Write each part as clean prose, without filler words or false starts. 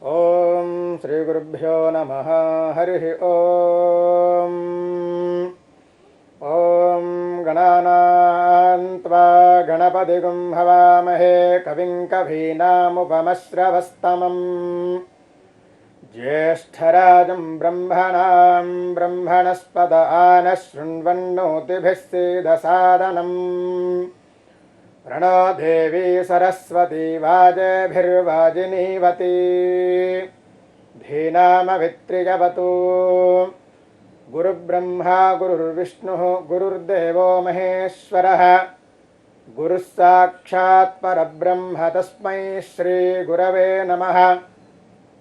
ఓం శ్రీ గురుభ్యో నమః. హరి ఓం. ఓం గణానాం త్వా గణపతిగుం హవామహే కవిం కవీనాముపమశ్రవస్తమం జ్యేష్ఠరాజం బ్రహ్మణాం బ్రహ్మణస్పద ఆనః శృణ్వన్నోతిభిः सीदसादनं प्रणो देवी सरस्वती वाजेभिर्वाजिनीवती धीनामवित्रिजवतु गुरुब्रह्मा गुरुर्विष्णुः गुरुर्देवो महेश्वरः गुरुः साक्षात् परब्रह्म तस्मै श्रीगुरवे नमः.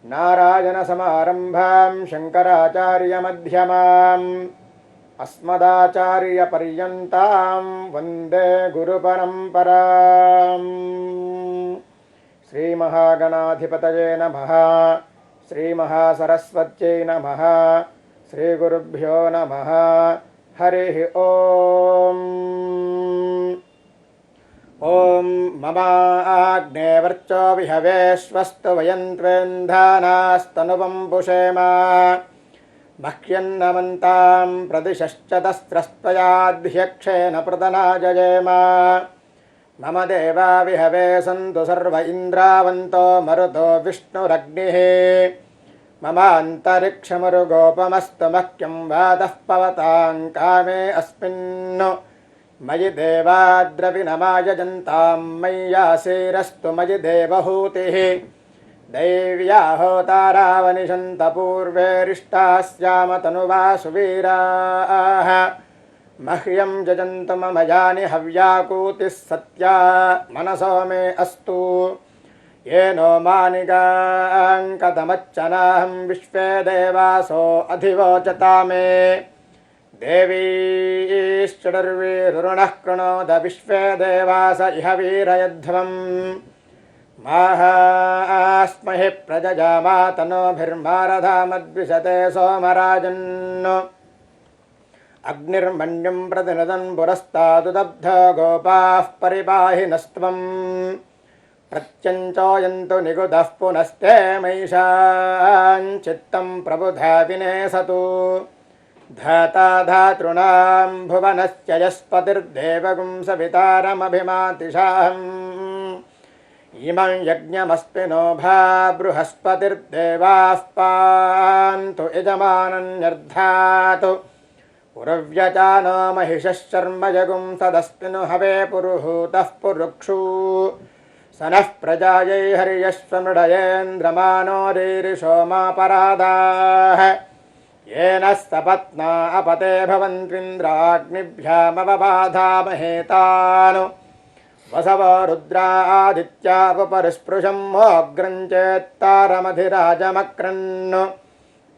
नारायणसमारम्भां शङ्कराचार्यमध्यमाम् अस्मदाचार्यपर्यन्तां वन्दे गुरुपरम्पराम्. श्रीमहागणाधिपतये नमः. श्रीमहासरस्वत्यै नमः. श्रीगुरुभ्यो नमः. हरिः ओम्. ओं ममाग्नेवर्चो विहवेश्वस्तु वयन्त्वेन्धानास्तनुवं पुषेम मह्यन्नमन्तां प्रदिशश्चतस्रस्त्वयाध्यक्षेण प्रदनाजयेम. मम देवा विहवे सन्तु सर्व इन्द्रावन्तो मरुतो विष्णुरग्निः. ममान्तरिक्षमरुगोपमस्तु मह्यं वातः पवतां कामे अस्मिन् मयि देवाद्रविणमायजन्तां मय्यासेरस्तु मयि देवहूतिः. दैव्या होतारावनिशन्त पूर्वेरिष्टास्याम तनुवा सुवीराः. मह्यं जजन्तु मम यानि हव्याकूतिः सत्या मनसो मे अस्तु. येनो मानिगाङ्कतमच्चनाहं विश्वे देवासो अधिवोचता मे. देवीश्चुर्वीरुणः कृणोद विश्वे देवास इह वीरयध्वम्. माहास्महि प्रजजामातनोभिर्मारधामद्विषते सोमराजन्. अग्निर्मन्युं प्रतिनदन् पुरस्तादुदब्ध गोपाः परिपाहि नस्त्वम्. प्रत्यञ्चोयन्तु निगुदः पुनस्ते मैषाञ्चित्तं प्रबुधा विनेसतु. धाता धातॄणां भुवनस्य यस्पतिर्देवगुं सवितारमभिमातिशाहम्. इमं यज्ञमस्मिनो भा बृहस्पतिर्देवाः पान्तु यजमानन्यर्धातु. पुरव्यचानो महिषः शर्म यगुं सदस्मिनु हवे पुरुहूतः पुरुक्षु. स नः प्रजायै हर्यश्वमृडयेन्द्रमानो रीरिषोमापरादाः. येन सपत्ना अपते भवन्त्विन्द्राग्निभ्यामवबाधामहेतानु. वसव रुद्रादित्यापरिस्पृशं मोऽग्रं चेत्तारमधिराजमक्रन्.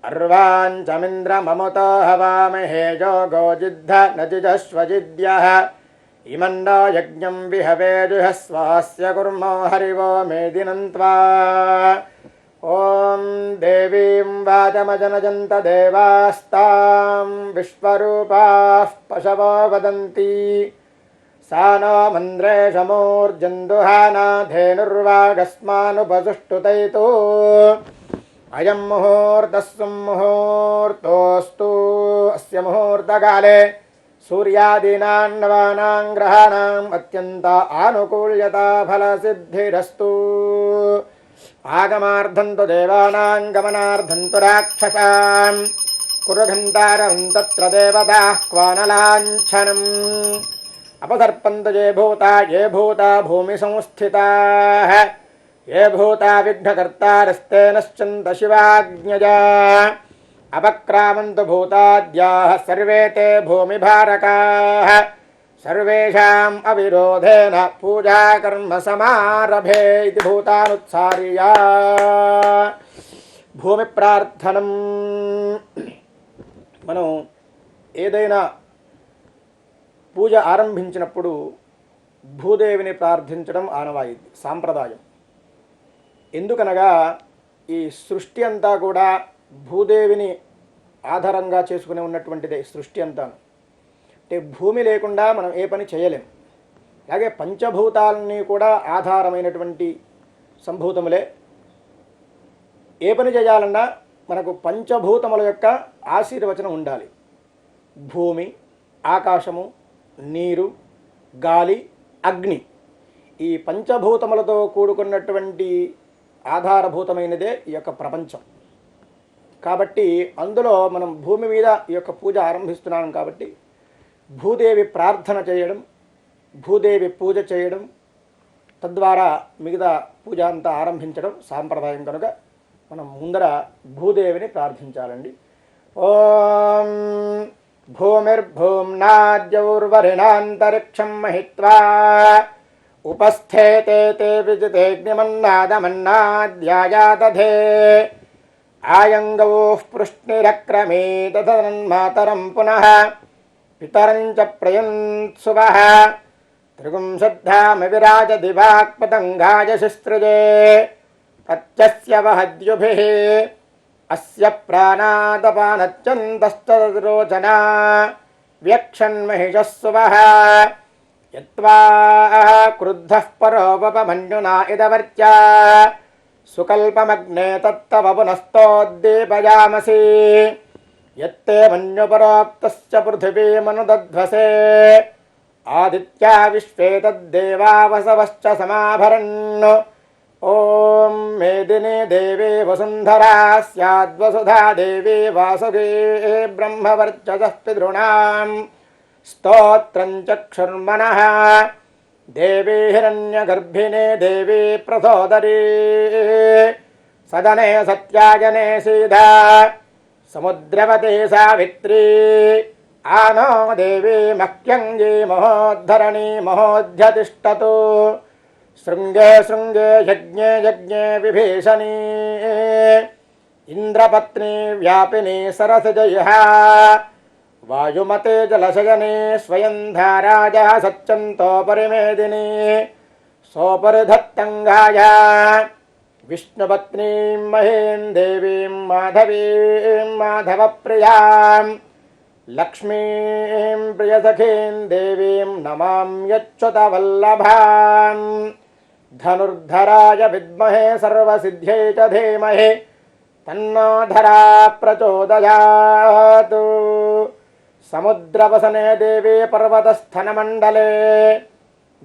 अर्वाञ्चमिन्द्रममुतो हवामहे योगोजिद्ध नजिजश्वजिद्यः. इमन्नो यज्ञं विहवे जुहस्वास्य कुर्मो हरिवो मेदिनन्त्वा. ॐ देवीं वाचमजनजन्त देवास्तां विश्वरूपाः पशवो वदन्ति. सा नो मन्द्रेशमूर्जन्दुहाना धेनुर्वागस्मानुपसुष्टुतैतो. अयं मुहूर्तः सुमुहूर्तोऽस्तु. अस्य मुहूर्तकाले सूर्यादीनां नवानां ग्रहाणाम् अत्यन्त आनुकूल्यता फलसिद्धिरस्तु. आगमार्धन्तु देवानां गमनार्धन्तु राक्षसां. कुरुघण्टारं तत्र देवताः क्वानलाञ्छनम्. अपसर्पन्तु ये भूता भूमिसंस्थिताः. ये भूता विघ्नकर्तारस्ते नश्चन्त शिवाज्ञया. अपक्रामन्तु भूताद्याः सर्वे ते भूमिभारकाः. सर्वेषाम् अविरोधेन पूजा कर्म समारभे इति भूतानुत्सार्या. భూమి ప్రార్థనం. మనం ఏదైనా పూజ ఆరంభించినప్పుడు భూదేవిని ప్రార్థించడం ఆనవాయితీ, సాంప్రదాయం. ఎందుకనగా ఈ సృష్టి అంతా కూడా భూదేవిని ఆధారంగా చేసుకుని ఉన్నటువంటిదే సృష్టి అంతాను. అంటే భూమి లేకుండా మనం ఏ పని చేయలేం. అలాగే పంచభూతాలని కూడా ఆధారమైనటువంటి సంభూతములే. ఏ పని చేయాలన్నా మనకు పంచభూతముల యొక్క ఆశీర్వచనం ఉండాలి. భూమి, ఆకాశము, నీరు, గాలి, అగ్ని, ఈ పంచభూతములతో కూడుకున్నటువంటి ఆధారభూతమైనదే ఈ యొక్క ప్రపంచం. కాబట్టి అందులో మనం భూమి మీద ఈ యొక్క పూజ ఆరంభిస్తున్నాం కాబట్టి భూదేవి ప్రార్థన చేయడం, భూదేవి పూజ చేయడం, తద్వారా మిగతా పూజ అంతా ఆరంభించడం సాంప్రదాయం కనుక మనం ముందర భూదేవిని ప్రార్థించాలండి. ఓం భూమిర్భూమ్నాద్యౌర్వరిణాంతరిక్షం మహిత్వా ఉపస్థేతే తే విజితేగ్నిమన్నాదమన్నాద్యాయాదధే ఆయంగవోః పృష్ణిరక్రమే తదన్మాతరం పునః పితరం చ ప్రయంత్సువః త్రిగుంశద్ధామ విరాజ దివాక్పతంగాయ శస్త్రజే ప్రత్యస్య వహద్యుభిః అస్య ప్రాణాదపానచ్చందస్తరోచనా వ్యక్షన్మహిషస్సువః యత్వా క్రుద్ధః పరోపమన్యునా ఇదవర్త్యా సుకల్పమగ్నే తత్తవ పునస్తోద్దీపయామసి యత్తే మన్యుపరోక్తస్య పృథివీమనుదధ్వసే ఆదిత్యా విశ్వే తద్దేవావసవశ్చ సమాభరన్. ఓం మేదినే దేవే వసుంధరా స్యాద్వసుధా దేవీ వాసుదే బ్రహ్మవర్చసః పితॄణాం స్తోత్రం చక్షుర్మనః దేవీ హిరణ్యగర్భిణే దేవీ ప్రసోదరీ సదనే సత్యాయనే సీదా సముద్రవతే సావిత్రీ ఆనో దేవీ మహ్యంగీ మహోద్ధరణీ మహోధ్యతిష్టతు శృంగే శృంగే యజ్ఞే యజ్ఞే విభీషణీ ఇంద్రపత్నీ వ్యాపినీ సరసజయ వాయుమతే జలశయనే స్వయం ధారాజ సత్యంతో పరిమేదిని సోపరిధత్తంగాయ విష్ణుపత్నీం మహీం దేవీం మాధవీం మాధవప్రియాం లక్ష్మీం ప్రియసఖీం దేవీం నమామ్యచ్యుతవల్లభాం ధనుర్ధరాయ విద్మహే సర్వసిద్ధ్యై చ ధీమహి తన్నో ధరా ప్రచోదయాత్. సముద్రవసనే దేవీ పర్వతస్థనమండలే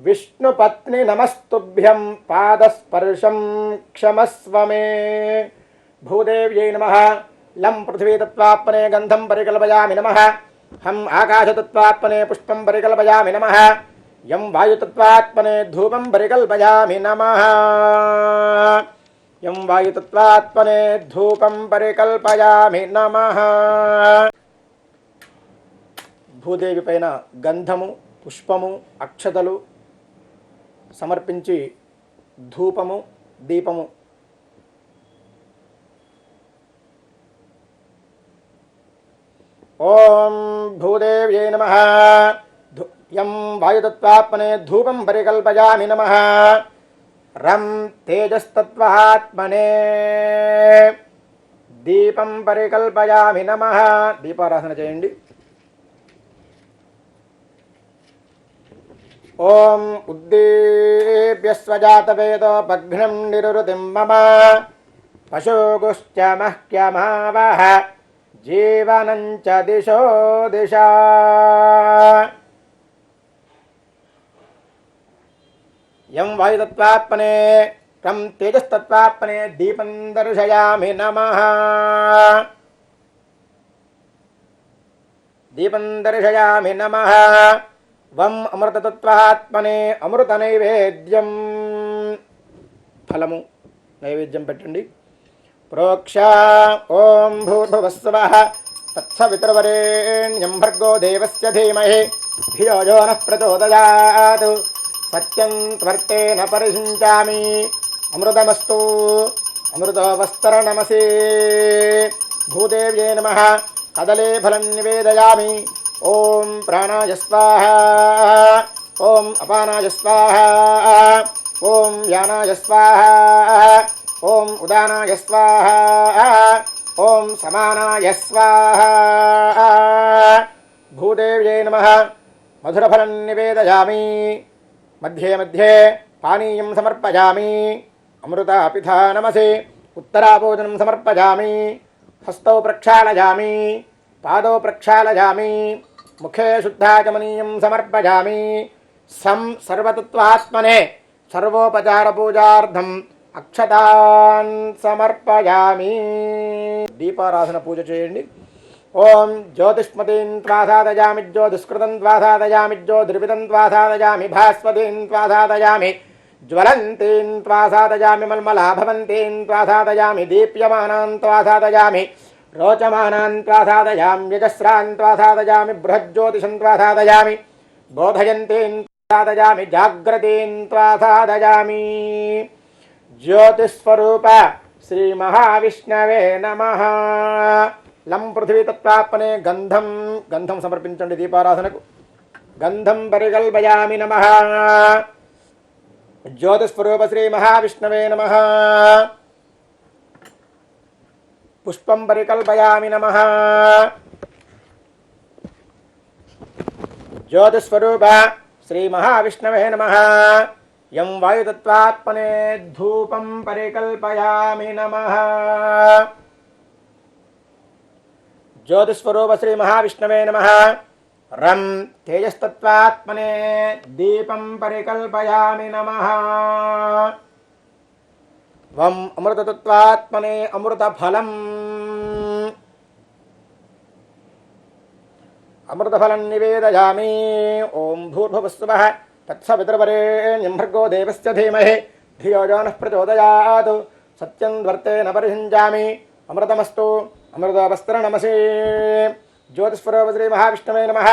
విష్ణుపత్ని నమస్తుభ్యం పాదస్పర్శం క్షమస్వ మే. భూదేవ్యై నమః. లం పృథివీతత్వాత్మనే గంధం పరికల్పయామి నమః. హం ఆకాశతత్వాత్మనే పుష్పం పరికల్పయామి నమః. యం వాయుతత్వాత్మనే ధూపం పరికల్పయామి నమః. యం వాయుతత్వాత్మనే ధూపం పరికల్పయామి నమః. భూదేవి పైన గంధము, పుష్పము, అక్షతలు సమర్పించి ధూపము, దీపము ఓం భూదేవ్యై నమః. యం వాయుతత్వాత్మనే ధూపం పరికల్పయామి నమః. రం తేజస్తత్వాత్మనే దీపం పరికల్పయామి నమః. దీపారాధన చేయండి. ఓం ఉద్దీప్య స్వజాతవేదో భగ్నం నిరుతిం మమ పశోగుశ్చ మహ్యమావహ జీవనం చ దిశో దిశా. యం వాయుతత్వాత్మనే తం తేజస్తత్వాత్మనే దీపం దర్శయామి నమః. దీపం దర్శయామి నమః. వం అమృతతత్వాత్మనే అమృత నైవేద్యం. ఫలము నైవేద్యం పెట్టండి. ప్రోక్ష ఓం భూర్భువస్సువః తత్సవితుర్వరేణ్యం భర్గో దేవస్య ధీమహి ధియో యో నః ప్రచోదయాత్. సత్యం త్వర్తేన పరిషించామి అమృతమస్తు అమృతోపస్తరణమసి. భూదేవ్యై నమః. కదలే ఫలం నివేదయామి. ఓం ప్రాణాయ స్వాహా. ఓం అపానాయ స్వాహా. ఓం యానాయ స్వాహా. ఓం ఉదానాయ స్వాహా. ఓం సమానాయ స్వాహా. భూదేవ్యై నమః. మధురఫలం నివేదయామి. మధ్యే మధ్యే పానీయం సమర్పయామి. అమృతాపిథా నమసి. उत्तराभोजनं समर्पयामि। हस्तौ प्रक्षालयामि, पादौ प्रक्षालयामि, मुखे शुद्धाचमनीयं समर्पयामि। सर्वतत्त्वात्मने सर्वोपचारपूजार्थम् अक्षतान् समर्पयामि। दीपाराधन पूज చేయండి। ओम ज्योतिष्मतीं त्वा साधयामि, ज्योतिष्कृतं त्वा साधयामि, ज्योतिर्विदं त्वा साधयामि, भास्वतीं त्वा साधयामि, ज्वलन्तीं त्वा साधयामि, मल्मलाभवन्तीं त्वा साधयामि, दीप्यमानां त्वा साधयामि, रोचमानां त्वा साधयामि, यजस्रां त्वा साधयामि, बृहज्ज्योतिषं त्वा साधयामि, बोधयन्तीं साधयामि, जाग्रतीं त्वा साधयामि। ज्योतिस्वरूप श्री महाविष्णवे नमः। లం పృథివీ తత్వాత్మనే గంధం సమర్పించండి దీపారాధనకు। గంధం పరికల్పయామి నమః। జ్యోతిస్వరూప శ్రీ మహావిష్ణవే నమః। పుష్పం పరికల్పయామి నమః। జ్యోతిస్వరూప శ్రీ మహావిష్ణవే నమః। యం వాయుతత్వాత్మనే ధూపం పరికల్పయామి నమః। ज्योतिस्वरूप श्री महाविष्णवे नमः। रं तेजस्तत्वात्मने दीपं परिकल्पयामि नमः। वं अमृततत्वात्मने अमृतफलम् निवेदयामि। ओं भूर्भुवस्सुवः तत्सवितुर्वरेण्यं भर्गो देवस्य धीमहि धियो यो नः प्रचोदयात्। सत्यं वर्तेन परिषिञ्चामि अमृतमस्तु अमृतवस्त्रनमसे। ज्योतिस्वरूप श्री महाविष्णवे नमः।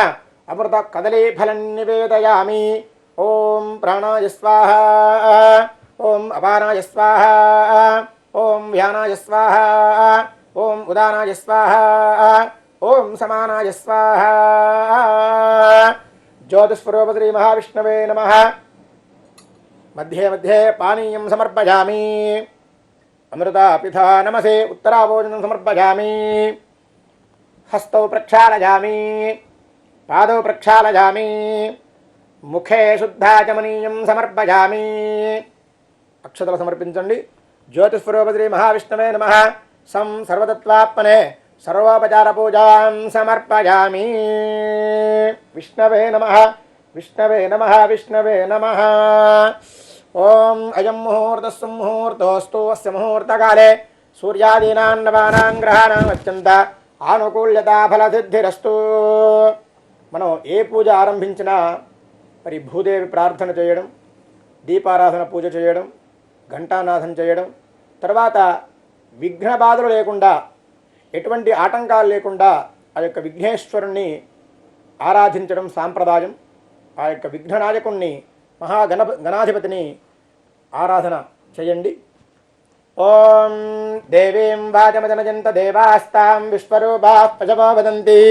अमृत कदलीफलं निवेदयामि। ओं प्राणाय स्वाहा, ओं अपानाय स्वाहा, ओं व्यानाय स्वाहा, ओं उदानाय स्वाहा, ओं समानाय स्वाहा। ज्योतिस्वरूप श्री महाविष्णवे नमः। मध्ये मध्ये पानीयं समर्पयामि। अमृतापिता नमसे। उत्तराभोजनं समर्पयामि। हस्तौ प्रक्षालयामि, पादौ प्रक्षालयामि, मुखे शुद्धाचमनीयं समर्पयामि। अक्षतल समर्पिंचंడి। ज्योतिस्वरूप श्री महाविष्णवे नमः। सर्वतत्त्वात्मने सर्वोपचार पूजां समर्पयामि। विष्णवे नमः, विष्णवे नमः, विष्णवे नमः। ओम अयं मुहूर्तस्सु मुहूर्तोऽस्तु। अस्य मुहूर्तकाले सूर्यादीनां नवानां ग्रहाणां अत्यंत ఆనుకూల్యతా ఫలసిద్ధిరస్తు। మనం ఏ పూజ ఆరంభించినా మరి భూదేవి ప్రార్థన చేయడం, దీపారాధన పూజ చేయడం, ఘంటానాథం చేయడం, తర్వాత విఘ్న బాధలు లేకుండా ఎటువంటి ఆటంకాలు లేకుండా ఆ యొక్క విఘ్నేశ్వరుణ్ణి ఆరాధించడం సాంప్రదాయం। ఆ యొక్క విఘ్ననాయకుణ్ణి గణాధిపతిని ఆరాధన చేయండి। ओम देवीं वाचमजनजन्त देवास्तां विश्वरूपाः पशवो वदन्ति।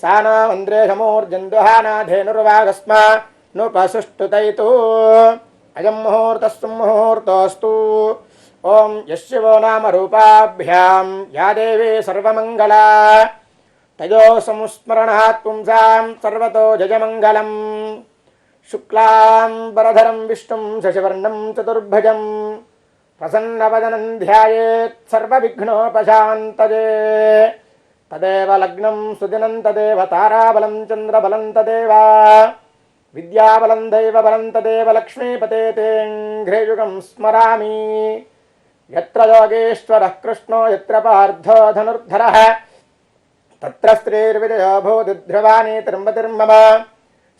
सा न मन्द्रेशमूर्जन्दुहानाधेनुर्वागस्मा नुपसुष्टुतैतु। अयं मुहूर्तस्सु मुहूर्तोऽस्तु। ओम यशिवो नाम रूपाभ्यां या देवी सर्वमङ्गला तयोः संस्मरणात् पुंसां सर्वतो जयमङ्गलम्। शुक्लां वरधरं विष्णुं शशिवर्णं चतुर्भुजं प्रसन्नवदनं ध्यायेत् सर्वविघ्नोपशान्तये। तदेव लग्नं सुदिनं तदेव ताराबलं चन्द्रबलं तदेव विद्याबलं दैवबलं तदेव लक्ष्मीपते तेऽङ्घ्रियुगं स्मरामि। यत्र योगेश्वरः कृष्णो यत्र पार्थो धनुर्धरः तत्र स्त्रीर्विजयो भूतिध्रुवानि तिर्मतिर्मम।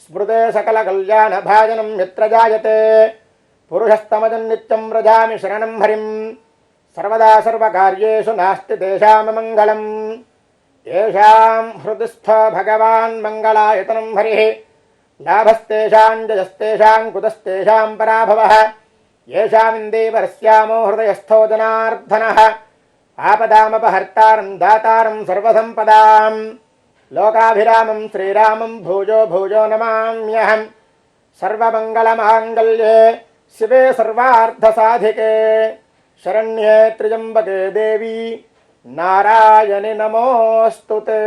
स्मृते सकलकल्याणभाजनं यत्र जायते पुरुषस्तमजन्नित्यं व्रजामि शरणं हरिं। सर्वदा सर्वकार्येषु नास्ति तेषाममङ्गलम्। येषां हृदिस्थो भगवान् मङ्गलायतनं हरिः लाभस्तेषां जयस्तेषां कुतस्तेषां पराभवः। येषामिन्दीवरस्यामो हृदयस्थो जनार्दनः आपदामपहर्तारं दातारं सर्वसम्पदां लोकाभिरामं श्रीरामं भूजो भूजो नमाम्यहम्। सर्वमङ्गलमाङ्गल्ये शिवे सर्वार्थसाधिके शरण्ये त्र्यम्बके देवी नारायणि नमोऽस्तुते।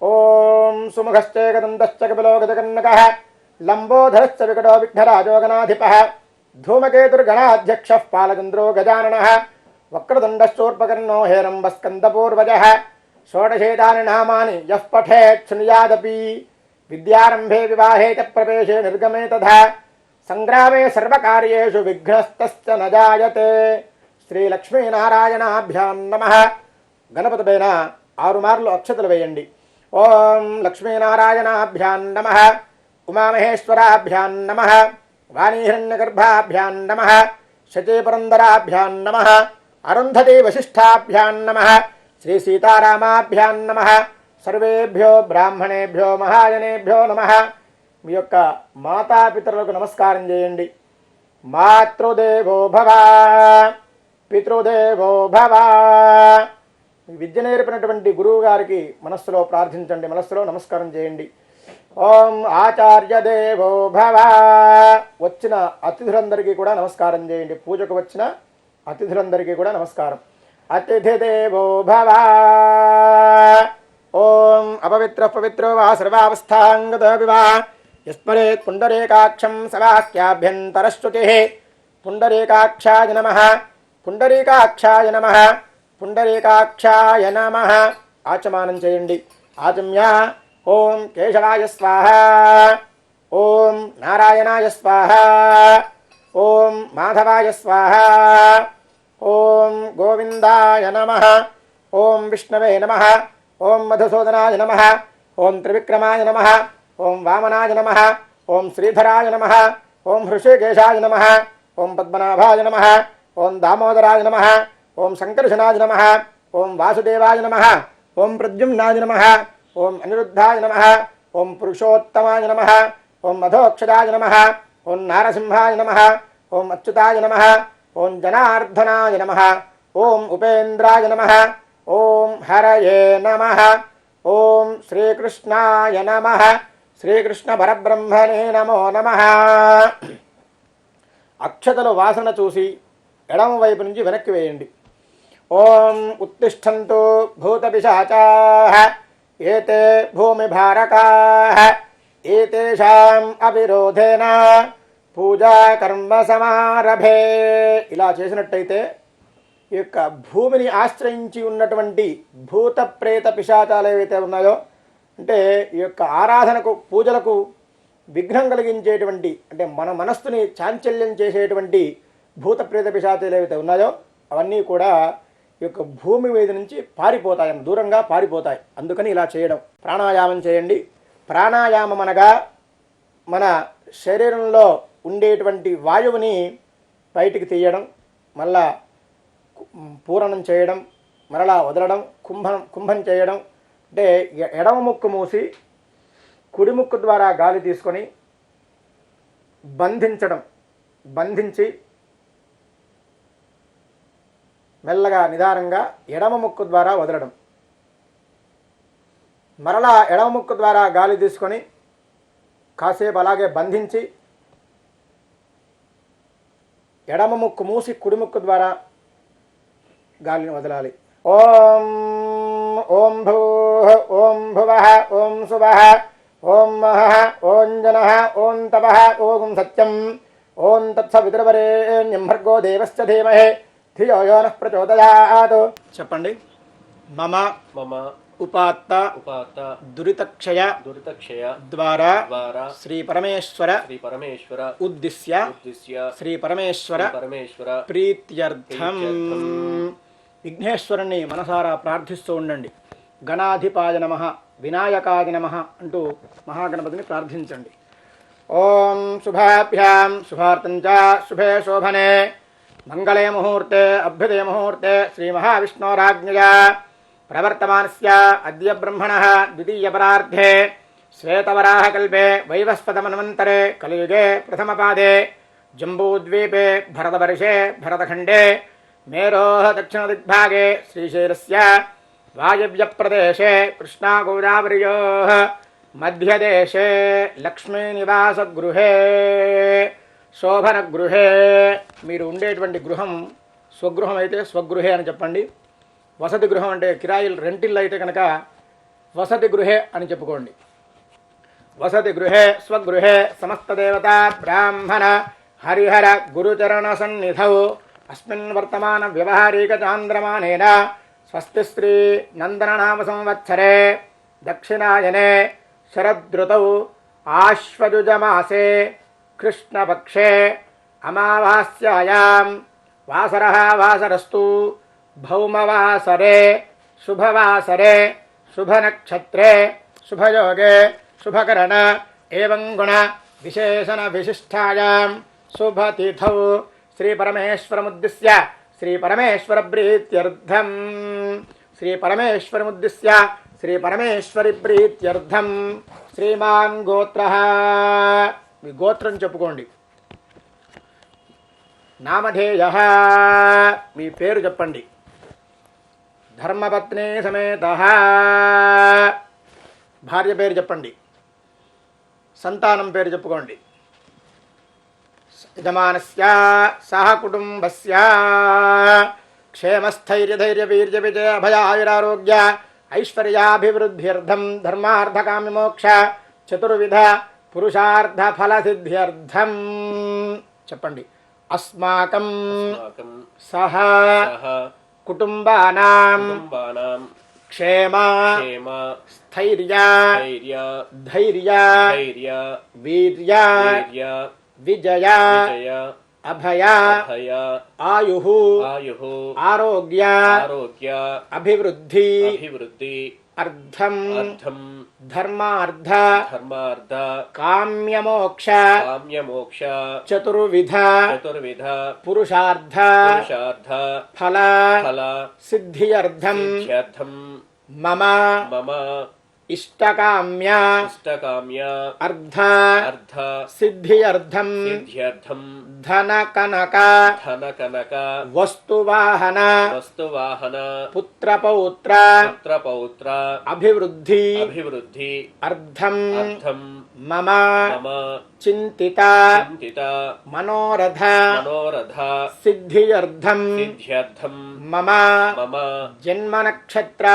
ओम सुमुखश्चैकदन्तश्च कपिलो गजकर्णकः लम्बोधरश्च विकटो विघ्नराजो गणाधिपः ధూమకేతుర్గణాధ్యక్షः పాలచంద్రో గజాననः వక్రతుండశ్చోర్పకర్ణో హేరంబస్కందపూర్వజः షోడశేతాని నామాని యః పఠేత్ శృణుయాదపి విద్యారంభే వివాహే చ ప్రవేశే నిర్గమే తథా సంగ్రామే సర్వకార్యేషు విఘ్నస్తశ్చ న జాయతే. శ్రీలక్ష్మీనారాయణాభ్యాం నమః. గణపతిపైన 6 మార్లు అక్షతలు వేయండి. ఓం లక్ష్మీనారాయణాభ్యాం నమః, ఉమామహేశ్వరాభ్యాం నమః, వాణీహిరణ్యగర్భాభ్యాం నమః, శచీపురందరాభ్యాం నమః, అరుంధతీ వశిష్ఠాభ్యాం నమః, శ్రీ సీతారామాభ్యాం నమః. సర్వేభ్యో బ్రాహ్మణేభ్యో మహాజనేభ్యో నమః. మీ యొక్క మాతాపితరులకు నమస్కారం చేయండి. మాతృదేవో భవ, పితృదేవో భవ. విద్య నేర్పినటువంటి గురువు గారికి మనస్సులో ప్రార్థించండి, మనస్సులో నమస్కారం చేయండి. ఓం ఆచార్య దేవో భవ. వచ్చిన అతిథులందరికీ కూడా నమస్కారం చేయండి. పూజకు వచ్చిన అతిథులందరికీ కూడా నమస్కారం. అతిథి దేవో భవ. ఓం అపవిత్ర పవిత్రో వా సర్వావస్థాంగతో వివా యస్మరేత్ పుండరీకాక్షం సవాక్యాభ్యంతరశ్రుతిః. పుండరీకాక్షాయ నమః, పుండరీకాక్షాయ నమః, పుండరీకాక్షాయ నమః. ఆచమానం చేయండి. ఆచమ్య ఓం కేశవాయ స్వాహ, ఓం నారాయణాయ స్వాహ, ఓం మాధవాయ స్వాహ, ఓం గోవిందాయ నమః, ఓం విష్ణవే నమః, ఓం మధుసూదనాయ నమః, ఓం త్రివిక్రమాయ నమః, ఓం వామనాయ నమః, ఓం శ్రీధరాయ నమః, ఓం హృషికేశాయ నమః, ఓం పద్మనాభాయ నమః, ఓం దామోదరాయ నమః, ఓం సంకర్షణాయ నమః, ఓం వాసుదేవాయ నమః, ఓం ప్రద్యుమ్నాయ నమః, ఓం అనిరుద్ధాయ నమః, ఓం పురుషోత్తమాయ నమః, ఓం మధోక్షదాయ నమః, ఓం నారసింహాయ నమః, ఓం అచ్యుతాయ నమః, ఓం జనార్దనాయ నమః, ఓం ఉపేంద్రాయ నమః, ఓం హరయే నమః, ఓం శ్రీకృష్ణాయ నమః. శ్రీకృష్ణ పరబ్రహ్మణే నమో నమః. అక్షతలు వాసన చూసి ఎడమ వైపు నుంచి వెనక్కి వేయండి. ఓం ఉత్తిష్టంతు భూతపిశాచాః ఏతే భూమిభారకాః ఏతేషాం అవిరోధేన పూజా కర్మ సమారభే. ఇలా చేసినట్టయితే ఈ యొక్క భూమిని ఆశ్రయించి ఉన్నటువంటి భూత ప్రేత పిశాచాలు ఏవైతే ఉన్నాయో, అంటే ఈ యొక్క ఆరాధనకు పూజలకు విఘ్నం కలిగించేటువంటి, అంటే మన మనస్సుని చాంచల్యం చేసేటువంటి భూత ప్రేత పిశాచాలు ఏవైతే ఉన్నాయో అవన్నీ కూడా ఈ యొక్క భూమి మీద నుంచి పారిపోతాయి, దూరంగా పారిపోతాయి. అందుకని ఇలా చేయడం. ప్రాణాయామం చేయండి. ప్రాణాయామం అనగా మన శరీరంలో ఉండేటువంటి వాయువుని బయటికి తీయడం, మళ్ళా పూరణం చేయడం, మరలా వదలడం, కుంభం చేయడం. అంటే ఎడమ ముక్కు మూసి కుడి ముక్కు ద్వారా గాలి తీసుకొని బంధించడం, బంధించి మెల్లగా నిదానంగా ఎడమ ముక్కు ద్వారా వదలడం. మరలా ఎడమ ముక్కు ద్వారా గాలి తీసుకొని కాసేపు అలాగే బంధించి ఎడమ ముక్కు మూసి కుడి ముక్కు ద్వారా గాలిని వదలాలి. ఓం ఓం భూః ఓం భువః ఓం సువః ఓం మహః ఓం జనః ఓం తపః ఓం సత్యం ఓం తత్సవితుర్వరేణ్యం భర్గో దేవస్య ధీమహి ధియో యో నః ప్రచోదయాత్. చెప్పండి. మమ మమ ఉపాత్త ఉపాత్త దురితక్షయ దురితక్షయ ద్వారా ద్వారా శ్రీ పరమేశ్వర ఉద్దిశ్య శ్రీ పరమేశ్వర ప్రీత్యర్థం విఘ్నేశ్వరుణ్ణి మనసారా ప్రార్థిస్తూ ఉండండి. గణాధిపాయ నమః, వినాయకాయ నమః అంటూ మహాగణపతిని ప్రార్థించండి. ఓం శుభాభ్యాం శుభార్థం చ శుభే శోభనే మంగళే ముహూర్తే అభ్యుదయ ముహూర్తే శ్రీ మహావిష్ణోరాజ్ఞయా ప్రవర్తమానస్య అద్య బ్రహ్మణః ద్వితీయపరార్ధే శ్వేతవరాహకల్పే వైవస్వతమన్వంతరే కలియుగే ప్రథమపాదే జంబూద్వీపే భరతవర్షే భరతఖండే మేరోః దక్షిణదిగ్भागे శ్రీశైలస్య వాయవ్యప్రదేశే కృష్ణాగోదావర్యోః మధ్యదేశే లక్ష్మీనివాసగృహే శోభనగృహే. మీరు ఉండేటువంటి గృహం స్వగృహం అయితే స్వగృహే అని చెప్పండి. వసతి గృహం అంటే కిరాయిలు రెంటిల్లు అయితే కనుక వసతి గృహే అని చెప్పుకోండి. వసతి గృహే స్వగృహే సమస్త దేవతా బ్రాహ్మణ హరిహర గురుచరణ సన్నిధౌ అస్మిన్ వర్తమాన వ్యవహారిక చాంద్రమానేన స్వస్తి శ్రీ నందననామ సంవత్సరే దక్షిణాయనే శరదృతౌ ఆశ్వయుజమాసే కృష్ణపక్షే అమావాస్యాయాం వాసరః వాసరస్తు భౌమవాసరే శుభవాసరే శుభనక్షత్రే శుభయోగే శుభకరణ ఏవం గుణ విశేషణ విశిష్టాయాం శుభతిథౌ శ్రీపరమేశ్వరముద్దిశ్య శ్రీపరమేశ్వరప్రీత్యర్థం శ్రీపరమేశ్వరముద్దిశ్య శ్రీపరమేశ్వరిప్రీత్యర్థం శ్రీమాన్ గోత్రః మీ గోత్రం చెప్పుకోండి. నామధేయః మీ పేరు చెప్పండి. ధర్మపత్ని సమేతః భార్య పేరు చెప్పండి. సంతానం పేరు చెప్పుకోండి. యజమానస్య సహ కుటుంబస్య క్షేమస్థైర్యధైర్యవీర్యవిజయ అభయాయురారోగ్య ఐశ్వర్యాభివృద్ధ్యర్థం ధర్మార్థకామ్యమోక్ష చతుర్విధ పురుషార్థ ఫలసిద్ధ్యర్థం చెప్పండి. అస్మాకం సహ కుటుంబానాం క్షేమ స్థైర్య ధైర్య వీర్య విజయ అభయ ఆయుః ఆరోగ్య అభివృద్ధి అర్థం ధర్మార్థ కామ్యమోక్ష చతుర్విధ పురుషార్థ ఫల సిద్ధ్యర్థం మమ ఇష్టకామ్య అర్థ సిద్ధ్యర్థం ధన కనక వస్తువాహన పుత్రపౌత్ర అభివృద్ధి అర్థం మమ చింతిత మనోరథ సిద్ధ్యర్థం మమ జన్మ నక్షత్ర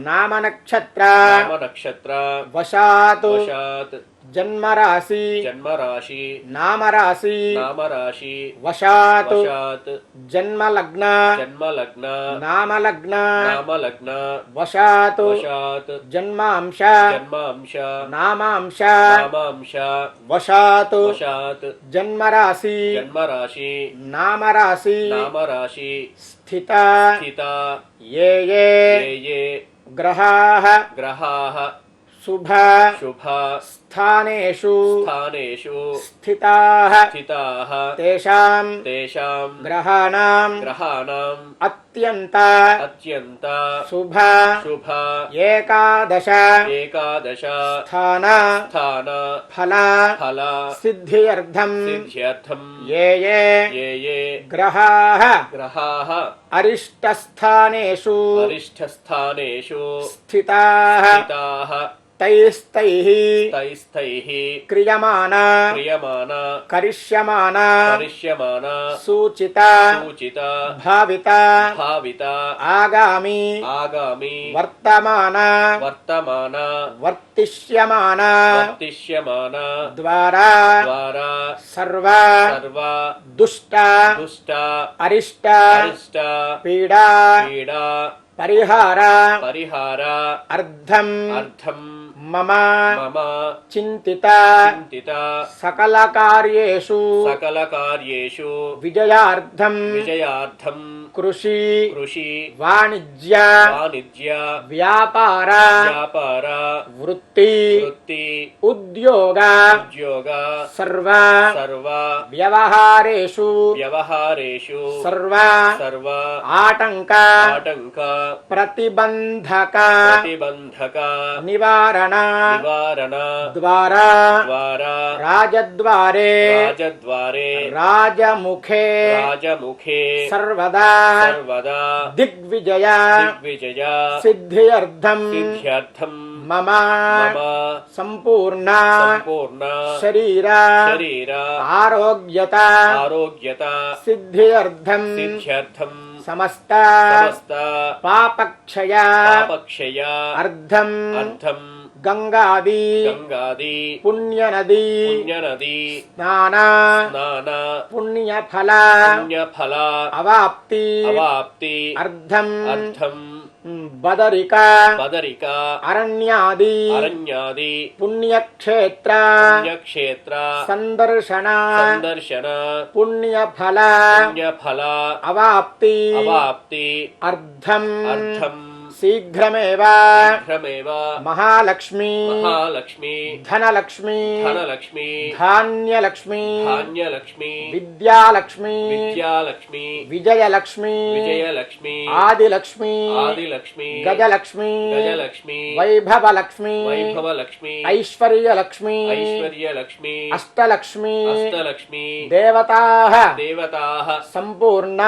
నామ నక్షత్ర వశాత్ జన్మరాశి నామరాశి వశాత్ జన్మలగ్న నామలగ్న వశాత్ జన్మాంశ నామాంశ వశాత్ జన్మరాశి నామరాశి స్థిత ఏ ఏ గ్రహాః శుభ స్థానేషు స్థితాః తేషాం గ్రహాణాం అత్యంత శుభ ఏకాదశ స్థాన ఫల సిద్ధ్యర్థం ఏ గ్రహాః అరిష్టస్థానేషు స్థితాః తైస్తైః క్రియమాణ కరిష్యమాణ సూచిత భావిత ఆగామి వర్తమాన వర్తిష్యమాణ ద్వారా సర్వ దుష్ట అరిష్ట పీడా పరిహార అర్థం మమ చింతిత సకల కార్యేషు విజయార్థం కృషి వాణిజ్య వ్యాపార వృత్తి ఉద్యోగ సర్వ వ్యవహారేషు సర్వ ఆటంక ప్రతిబంధక నివారణ ద్వారా రాజద్వారే రాజముఖే సర్వదా దిగ్విజయ సిద్ధ్యర్థం మమ సంపూర్ణ శరీర ఆరోగ్యత సిద్ధ్యర్థం సమస్త పాపక్షయ అర్థం గంగాది పుణ్యనది స్నాన పుణ్యఫల అవాప్తి అర్థం బదరిక అరణ్యాది పుణ్యక్షేత్ర సందర్శన పుణ్యఫల అవాప్తి అర్థం శీఘ్రమేవ మహాలక్ష్మి ధనలక్ష్మి ధాన్యలక్ష్మి విద్యాలక్ష్మి విజయలక్ష్మి ఆదిలక్ష్మి గజలక్ష్మి వైభవలక్ష్మి ఐశ్వర్యలక్ష్మి అష్టలక్ష్మి దేవతాః సంపూర్ణ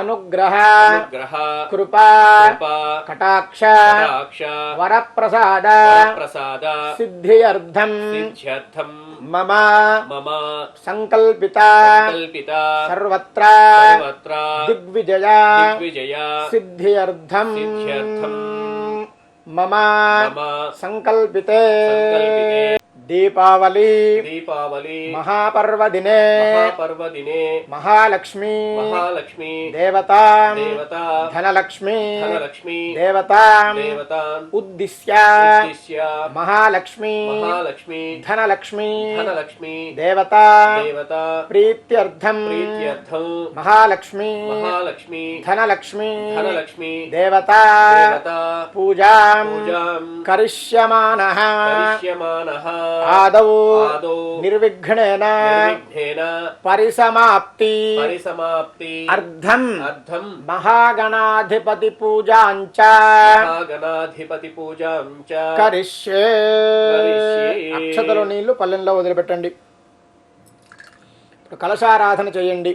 అనుగ్రహ కృపా కటాక్ష వరప్రసాద సిద్ధ్యర్థం మమ సంకల్పిత సర్వత్ర దిగ్విజయ సిద్ధ్యర్థం మమ సంకల్పితే దీపావళి మహాపర్వదినే మహాలక్ష్మి దేవతా ధనలక్ష్మి దేవతా ఉద్దిశ్య మహాలక్ష్మి ధనలక్ష్మి దేవతా ప్రీత్యర్థం మహాలక్ష్మి ధనలక్ష్మి దేవతా పూజాం కరిష్యమానః ఆదౌ నిర్విఘ్నేన పరిసమాప్తి అర్థం మహాగణాధిపతి పూజాంచ కరిష్యే. అక్షతలో నీళ్లు పల్లెంలో వదిలిపెట్టండి. ఇప్పుడు కలశారాధన చేయండి.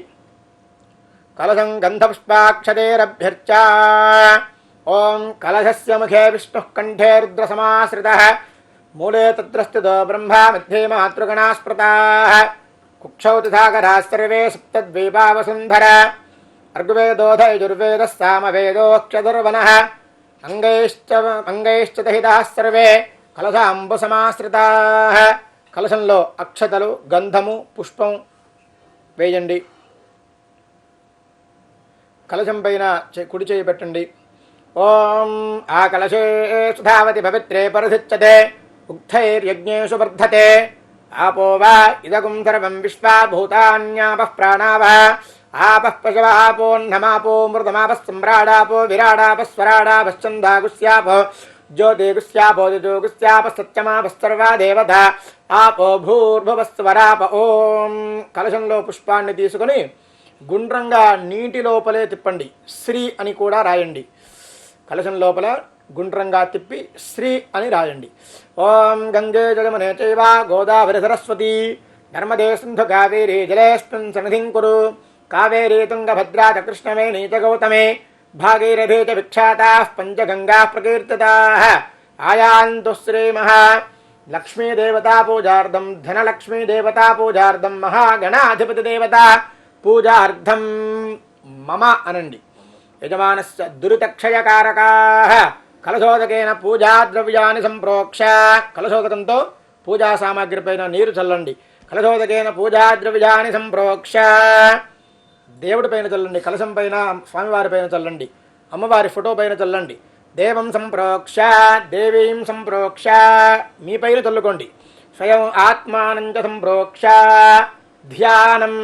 కలశం గంధపుష్పాక్షతేరభ్యర్చ. ఓం కలశస్య ముఖే విష్ణుః కంఠే రుద్రసమాశ్రితః మూలే తత్రస్థితో బ్రహ్మ మధ్యే మాతృగణా స్మృతాః కుక్షౌ తథాగరాः సర్వే సప్తద్వీపావసుంధర ఋగ్వేదోऽథ యజుర్వేదः సామవేదోऽక్షధుర్వనः అంగైశ్చ దహితాः సర్వే కలశాంబుసమాశ్రితాः. కలశంలో అక్షతలు గంధము పుష్పం వేయండి. కలశం పైన కుడి చేయి పెట్టండి. ఓం ఆ కలశే సుధావతి పవిత్రే పరిధిచ్చతే ఉక్థైర్యజ్ఞేషు వర్ధతే ఆపో వా ఇదగుం సర్వం విశ్వా భూతాన్యాపః ప్రాణావః ఆపః పశవఃపోన్నమాపో మృతమాపః సమ్రాడాపో విరాడాపస్వరాడాపశ్చందాగుస్యాపో జ్యోతిగుస్యాపో దిజోగుస్యాపసత్యమాపస్సర్వా దేవతా ఆపో భూర్భువస్వరాప. ఓం కలశంలో పుష్పాన్ని తీసుకుని గుండ్రంగా నీటి లోపలే తిప్పండి. శ్రీ అని కూడా రాయండి. కలశం లోపల గుండ్రంగా తిప్పి శ్రీ అని రాయండి. ఓం గంగే జగమనే చైవ గోదావరి సరస్వతి నర్మదే సింధు కావేరీ జలేస్మిన్ సన్నిధిం కురు. కావేరీ తుంగభద్రా చ కృష్ణవేణీ చ గౌతమే భాగీరథీ చ విఖ్యాతాః పంచగంగాః ప్రకీర్తితాః. ఆయాంతు శ్రీమహా లక్ష్మీదేవతా పూజార్థం ధనలక్ష్మీదేవతా పూజార్థం మహాగణాధిపతి దేవతా పూజార్థం మమ అనండి. యజమానస్య దురితక్షయకారకాః. కలశోదకేన పూజా ద్రవ్యాన్ని సంప్రోక్ష. కలశోదకంతో పూజా సామాగ్రి పైన నీరు చల్లండి. కలశోదకేన పూజా ద్రవ్యాన్ని సంప్రోక్ష. దేవుడి పైన చల్లండి. కలశం పైన స్వామివారి పైన చల్లండి. అమ్మవారి ఫోటో పైన చల్లండి. దేవం సంప్రోక్ష దేవీం సంప్రోక్ష. మీ పైన చల్లుకోండి. స్వయం ఆత్మానంచ సంప్రోక్ష. ధ్యానం.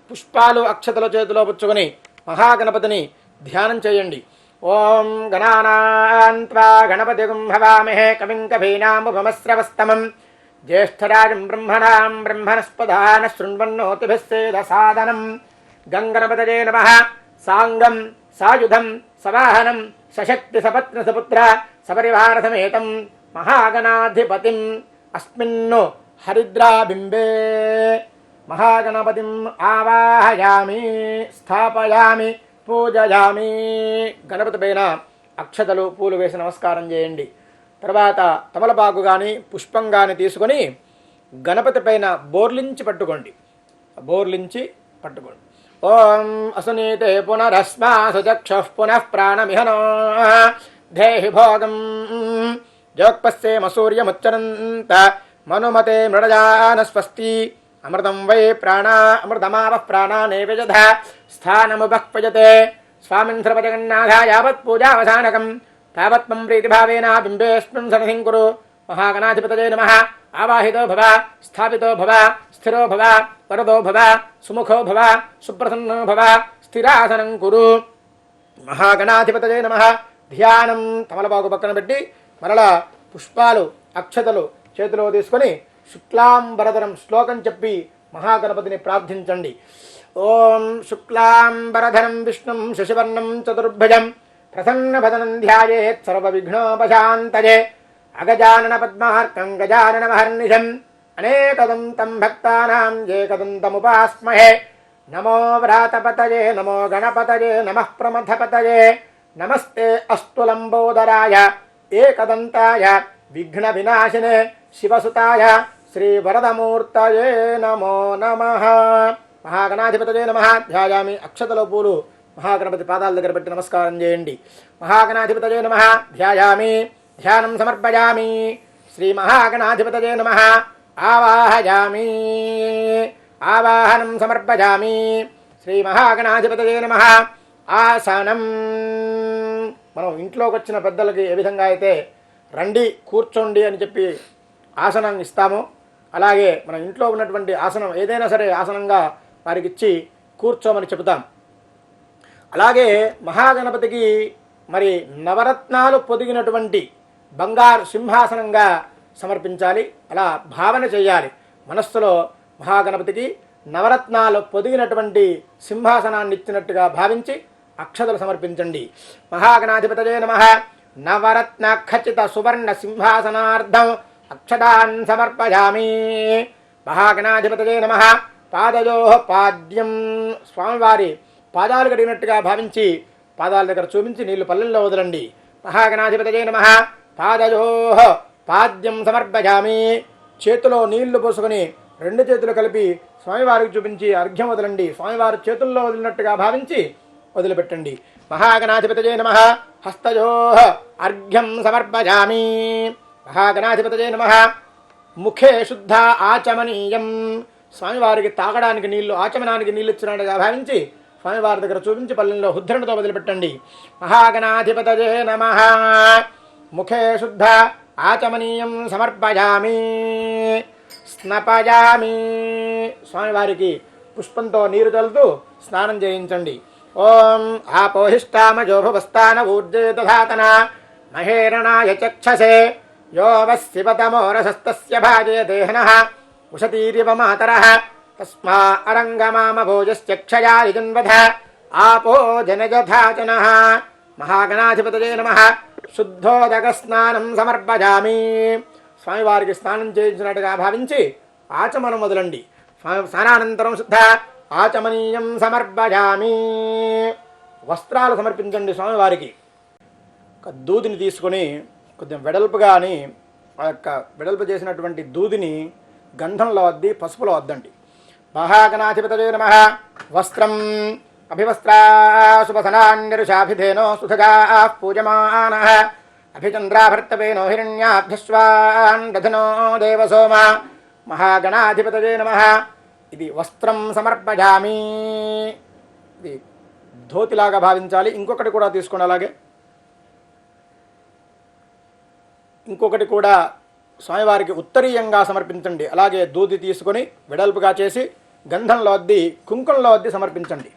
పుష్పాలు అక్షతల చేతిలో పుచ్చుకొని మహాగణపతిని ధ్యానం చేయండి. ఓం గణానాం త్వా గణపతిగుం హవామహే కవిం కవీనాముపమస్రవస్తమం జ్యేష్ఠరాజం బ్రహ్మణాం బ్రహ్మణస్పదాన శృణ్వన్నోతిభిः సేదసాదనం. గంగణపతయే నమః. సాంగం సాయుధం సవాహనం సశక్తి సపత్న సపుత్ర సపరివార సమేతం మహాగణాధిపతిం అస్మిన్ను హరిద్రాబింబే మహాగణపతిం ఆవాహయామి స్థాపయామి పూజయామి. గణపతి పైన అక్షతలు పూలు వేసి నమస్కారం చేయండి. తర్వాత తమలపాకు కానీ పుష్పం కానీ తీసుకొని గణపతి పైన బోర్లించి పట్టుకోండి. ఓం అసునీతే పునరస్మాసు చక్షుః పునః ప్రాణమిహనో దేహి భోగం జోక్పస్యేమ సూర్యముచ్చరంత మనుమతే మృడజానస్వస్తి అమృతం వై ప్రాణా అమృతమావః ప్రాణానే వ్యజధ స్థానముపక్పయతే స్వామిన్ సర్వజగన్నాథ యావత్ పూజావసానకం తావత్మం ప్రీతిభావేన బింబేస్మిన్ సన్నిధిం కురు మహాగణాధిపతయే నమః ఆవాహితో భవ స్థాపితో భవ స్థిరో భవ వరదో భవ సుముఖో భవ సుప్రసన్నో భవ స్థిరాసనం కురు మహాగణాధిపతయే నమః. ధ్యానం తమలపాకు పక్కన పెట్టి మరలా పుష్పాలు అక్షతలు చేతిలో తీసుకొని శుక్లాంబరధరం శ్లోకం చెప్పి మహాగణపతిని ప్రార్థించండి. ఓం శుక్లాంబరధరం విష్ణుం శశివర్ణం చతుర్భుజం ప్రసన్నవదనం ధ్యాయేత్ సర్వవిఘ్నోపశాంతయే అగజానన పద్మార్కం గజానన మహర్నిశం అనేకదంతం భక్తానాం ఏకదంతముపాస్మహే. నమో వ్రాతపతయే నమో గణపతయే నమః ప్రమథపతయే నమస్తే అస్తులంబోదరాయ ఏకదంతాయ విఘ్న వినాశినే శివసుతాయ శ్రీవరదమూర్తయే నమో నమః. మహాగణాధిపతయే నమః. ధ్యాయామి. అక్షతలో పూలు మహాగణపతి పాదాల దగ్గర పెట్టి నమస్కారం చేయండి. మహాగణాధిపతయే నమః. ధ్యాయామి. ధ్యానం సమర్పయామి. శ్రీ మహాగణాధిపతయే నమః. ఆవాహయామి. ఆవాహనం సమర్పయామి. శ్రీ మహాగణాధిపతయే నమః. ఆసనం. మనం ఇంట్లోకి వచ్చిన పెద్దలకి ఏ విధంగా అయితే రండి కూర్చోండి అని చెప్పి ఆసనం ఇస్తామో అలాగే మన ఇంట్లో ఉన్నటువంటి ఆసనం ఏదైనా సరే ఆసనంగా వారికి ఇచ్చి కూర్చోమని చెబుతాం. అలాగే మహాగణపతికి మరి నవరత్నాలు పొదిగినటువంటి బంగారు సింహాసనంగా సమర్పించాలి. అలా భావన చేయాలి. మనస్సులో మహాగణపతికి నవరత్నాలు పొదిగినటువంటి సింహాసనాన్ని ఇచ్చినట్టుగా భావించి అక్షతలు సమర్పించండి. మహాగణాధిపతయే నమః. నవరత్న ఖచ్చిత సువర్ణ సింహాసనార్థం అక్షతాన్ సమర్పయామి. మహాగణాధిపతయే నమః. పాదయో పాద్యం. స్వామివారి పాదాలు కడిగినట్టుగా భావించి పాదాల దగ్గర చూపించి నీళ్లు పల్లెల్లో వదలండి. మహాగణాధిపతయే నమః. పాదయో పాద్యం సమర్పయామి. చేతిలో నీళ్లు పోసుకొని రెండు చేతులు కలిపి స్వామివారికి చూపించి అర్ఘ్యం వదలండి. స్వామివారి చేతుల్లో వదిలినట్టుగా భావించి వదిలిపెట్టండి. మహాగణాధిపతయే నమః. హస్తయో అర్ఘ్యం సమర్పయామి. మహాగణాధిపతయే నమః. ముఖే శుద్ధ ఆచమనీయం. స్వామివారికి తాగడానికి నీళ్లు ఆచమనానికి నీళ్లు ఇచ్చినట్టుగా భావించి స్వామివారి దగ్గర చూపించి పల్లెల్లో ఉద్ధరణతో వదిలిపెట్టండి. మహాగణాధిపతయే నమః. ముఖే శుద్ధ ఆచమనీయం సమర్పయామి. స్నపయామి. స్వామివారికి పుష్పంతో నీరు చల్లుతూ స్నానం చేయించండి. ఓం ఆపోహిష్టామజోభవస్థాన ఊర్జే దధాతన మహేరణాయ చక్షసే యో వశివతమోరసస్తస్య భాజే దేహనః ఉషతీరివ మాతరః తస్మా అరంగమామభోజశ్చక్షయాయ జన్వధ ఆపో జనజధాచనః. మహాగణాధిపతయే నమః. శుద్ధోదక స్నానం సమర్పయామి. స్వామివారికి స్నానం చేయించినట్టుగా భావించి ఆచమనం వదలండి. స్నానానంతరం శుద్ధ ఆచమనీయం సమర్పయామి. వస్త్రాలు సమర్పించండి స్వామివారికి. ఒక దూదిని తీసుకొని కొద్దిగా వెడల్పుగా అని ఆ యొక్క వెడల్పు చేసినటువంటి దూదిని గంధంలో అద్ది పసుపులో అద్దండి. మహాగణాధిపతయే నమః. వస్త్రం అభివస్త్రా శుభసనాన్యరుషాభిధేనో సుధగా పూజమానః అభిచంద్రాభర్తవేనో హిరణ్యాభ్యశ్వాన్ దధనో దేవసోమ. మహాగణాధిపతయే నమః. ఇది వస్త్రం సమర్పయామి. ఇది ధోతిలాగా భావించాలి. ఇంకొకటి కూడా తీసుకోండి. అలాగే ఇంకొకటి కూడా స్వామివారికి ఉత్తరీయంగా సమర్పించండి. అలాగే దూది తీసుకొని వెడల్పుగా చేసి గంధంలో అద్ది కుంకుమలో అద్ది సమర్పించండి.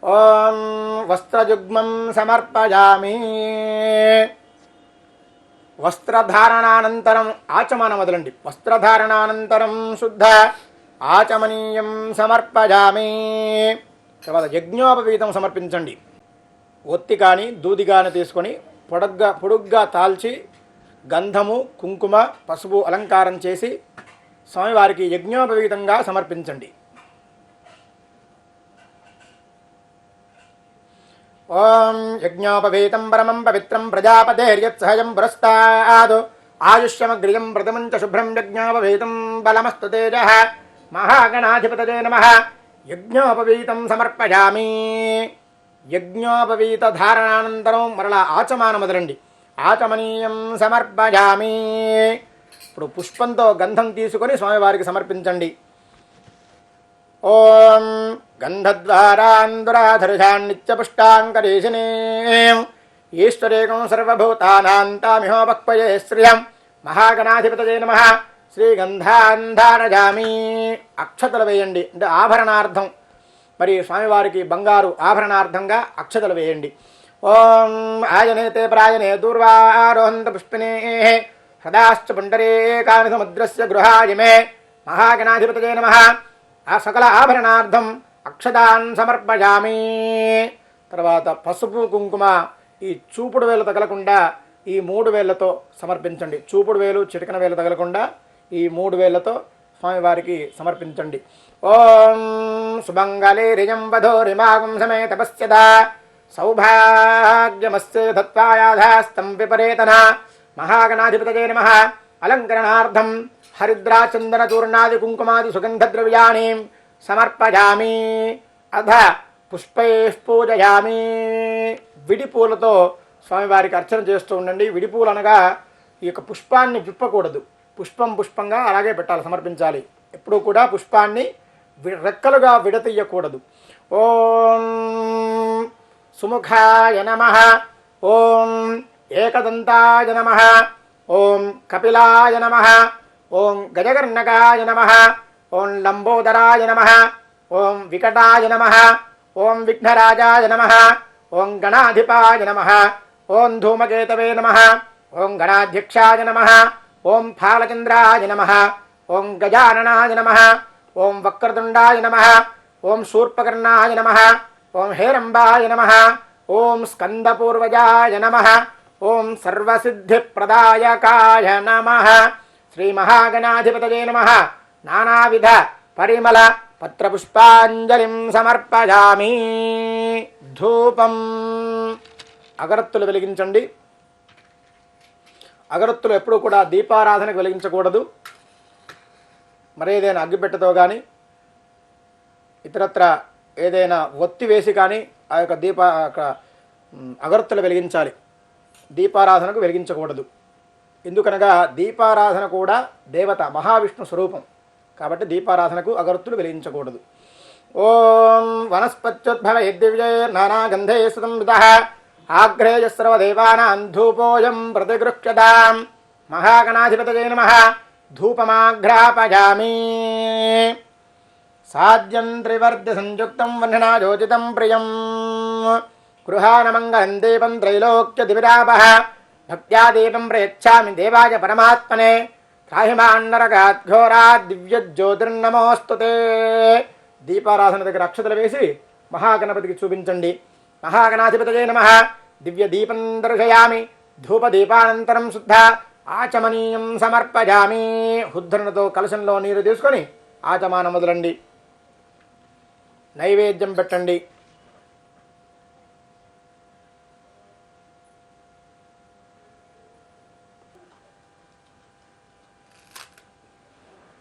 ఓం వస్త్రయుగ్మం సమర్పయామి. వస్త్రధారణానంతరం ఆచమనం వదలండి. వస్త్రధారణానంతరం శుద్ధ ఆచమనీయం సమర్పయామి. తర్వాత యజ్ఞోపవీతం సమర్పించండి. ఒత్తి కానీ దూది కానీ తీసుకొని పొడుగ్గా తాల్చి గంధము కుంకుమ పసుపు అలంకారం చేసి స్వామివారికి యజ్ఞోపవీతంగా సమర్పించండి. ఓం యజ్ఞోపవీతం పరమం పవిత్రం ప్రజాపతేర్యత్సహజం పురస్తాద్ ఆయుష్యమగ్రియం ప్రథమం చ శుభ్రం యజ్ఞోపవీతం బలమస్తు తేజః. మహాగణాధిపతయే నమః. యజ్ఞోపవీతం సమర్పయామి. యజ్ఞోపవీత ధారణానంతరం మరలా ఆచమానం వదలండి. ఆచమనీయం సమర్పయామి. ఇప్పుడు పుష్పంతో గంధం తీసుకొని స్వామివారికి సమర్పించండి. ఓం గంధద్వారాందురాధరుషాన్నిత్యపుష్టాంకరేషిణే ఈశ్వరేకం సర్వభూతానాం తామిహోపక్వయే శ్రియం మహాగణాధిపతయే నమః. శ్రీగంధాంధారజామి. అక్షతలు వేయండి, అంటే ఆభరణార్థం. మరి స్వామివారికి బంగారు ఆభరణార్థంగా అక్షతలు వేయండి. ఓం ఆయనేతే ప్రాయనే దూర్వారోహంత పుష్పినే సదాశ్చ పుండరీకాని సముద్రస్య గృహాయమే మహాగణాధిపతయే నమః. ఆ సకల ఆభరణార్థం అక్షతాన్ సమర్పయామి. తర్వాత పసుపు కుంకుమ ఈ చూపుడు వేలు తగలకుండా ఈ 3 వేళ్లతో సమర్పించండి. చూపుడు వేలు చిటికన వేలు తగలకుండా ఈ 3 వేళ్లతో స్వామివారికి సమర్పించండి. ఓం సుమంగళే రియం వధోరిమాగం సమే తపస్యదా సౌభాగ్యమస్య దత్వాయాధాస్తం విపరేతన మహాగణాధిపతయే నమః. అలంకరణార్థం హరిద్రాచందన చూర్ణాది కుంకుమాది సుగంధద్రవ్యాణి సమర్పయామి. అధ పుష్పైః పూజయామి. విడిపూలతో స్వామివారికి అర్చన చేస్తూ ఉండండి. విడిపూలు అనగా ఈ యొక్క పుష్పాన్ని విప్పకూడదు, పుష్పంగా అలాగే పెట్టాలి, సమర్పించాలి. ఎప్పుడూ కూడా పుష్పాన్ని రెక్కలుగా విడతీయకూడదు. ఓం సుముఖాయ నమః. ఓం ఏకదంతాయ నమః. ఓం కపిలాయ నమః. ఓం గజకర్ణకాయ నమః. ఓం లంబోదరాయ నమః. ఓం వికటాయ నమః. ఓం విఘ్నరాజాయ నమః. ఓం గణాధిపాయ నమః. ఓం ధూమకేతవే నమః. ఓం గణాధ్యక్షాయ నమః. ఓం ఫాలచంద్రాయ నమః. ఓం గజాననాయ నమః. ఓం వక్రతుండాయ నమః. ఓం శూర్పకర్ణాయ నమః. ఓం హేరంబాయ నమః. ఓం స్కందపూర్వజాయ నమః. ఓం సర్వసిద్ధిప్రదాయకాయ నమః. శ్రీమహాగణాధిపతయే నమః. నానావిధ పరిమళ పత్రపుష్పాంజలిం సమర్పయామి. ధూపం. అగరత్తులు వెలిగించండి. అగరత్తులు ఎప్పుడూ కూడా దీపారాధనకు వెలిగించకూడదు. మరేదైనా అగ్గిపెట్టతో కానీ ఇతరత్ర ఏదైనా ఒత్తి వేసి కానీ ఆ యొక్క అగరత్తులు వెలిగించాలి. దీపారాధనకు వెలిగించకూడదు. ఎందుకనగా దీపారాధన కూడా దేవత మహావిష్ణు స్వరూపం కాబట్టి దీపారాధనకు అగరత్తులు వెలిగించకూడదు. ఓం వనస్పత్యుద్భవ దివ్యే నానాగంధే సుసంవితః ఆగ్రేయ సర్వదేవానాం ధూపోయం ప్రతిగృహ్యతాం మహాగణాధిపతయే నమః. ధూపమాఘ్రాపయామి. సాధ్యం త్రివర్ధ సంయుక్తం వహ్నాయోజితం ప్రియం గృహానమంగళం దీపం త్రైలోక్య దివిరాపః భక్త్యా దీపం ప్రయచ్ఛామి దేవాయ పరమాత్మనే త్రాహిమాన్నరగాత్ ఘోరాత్ దివ్యజ్యోతిర్నమోస్తుతే. దీపారాధన దగ్గర అక్షతలు వేసి మహాగణపతికి చూపించండి. మహాగణాధిపతయే నమః. దివ్య దీపం దర్శయామి. ధూపదీపానంతరం శుద్ధ ఆచమనీయం సమర్పయామి. హుద్ధరణతో కలశంలో నీరు తీసుకొని ఆచమానం మొదలండి. నైవేద్యం పెట్టండి.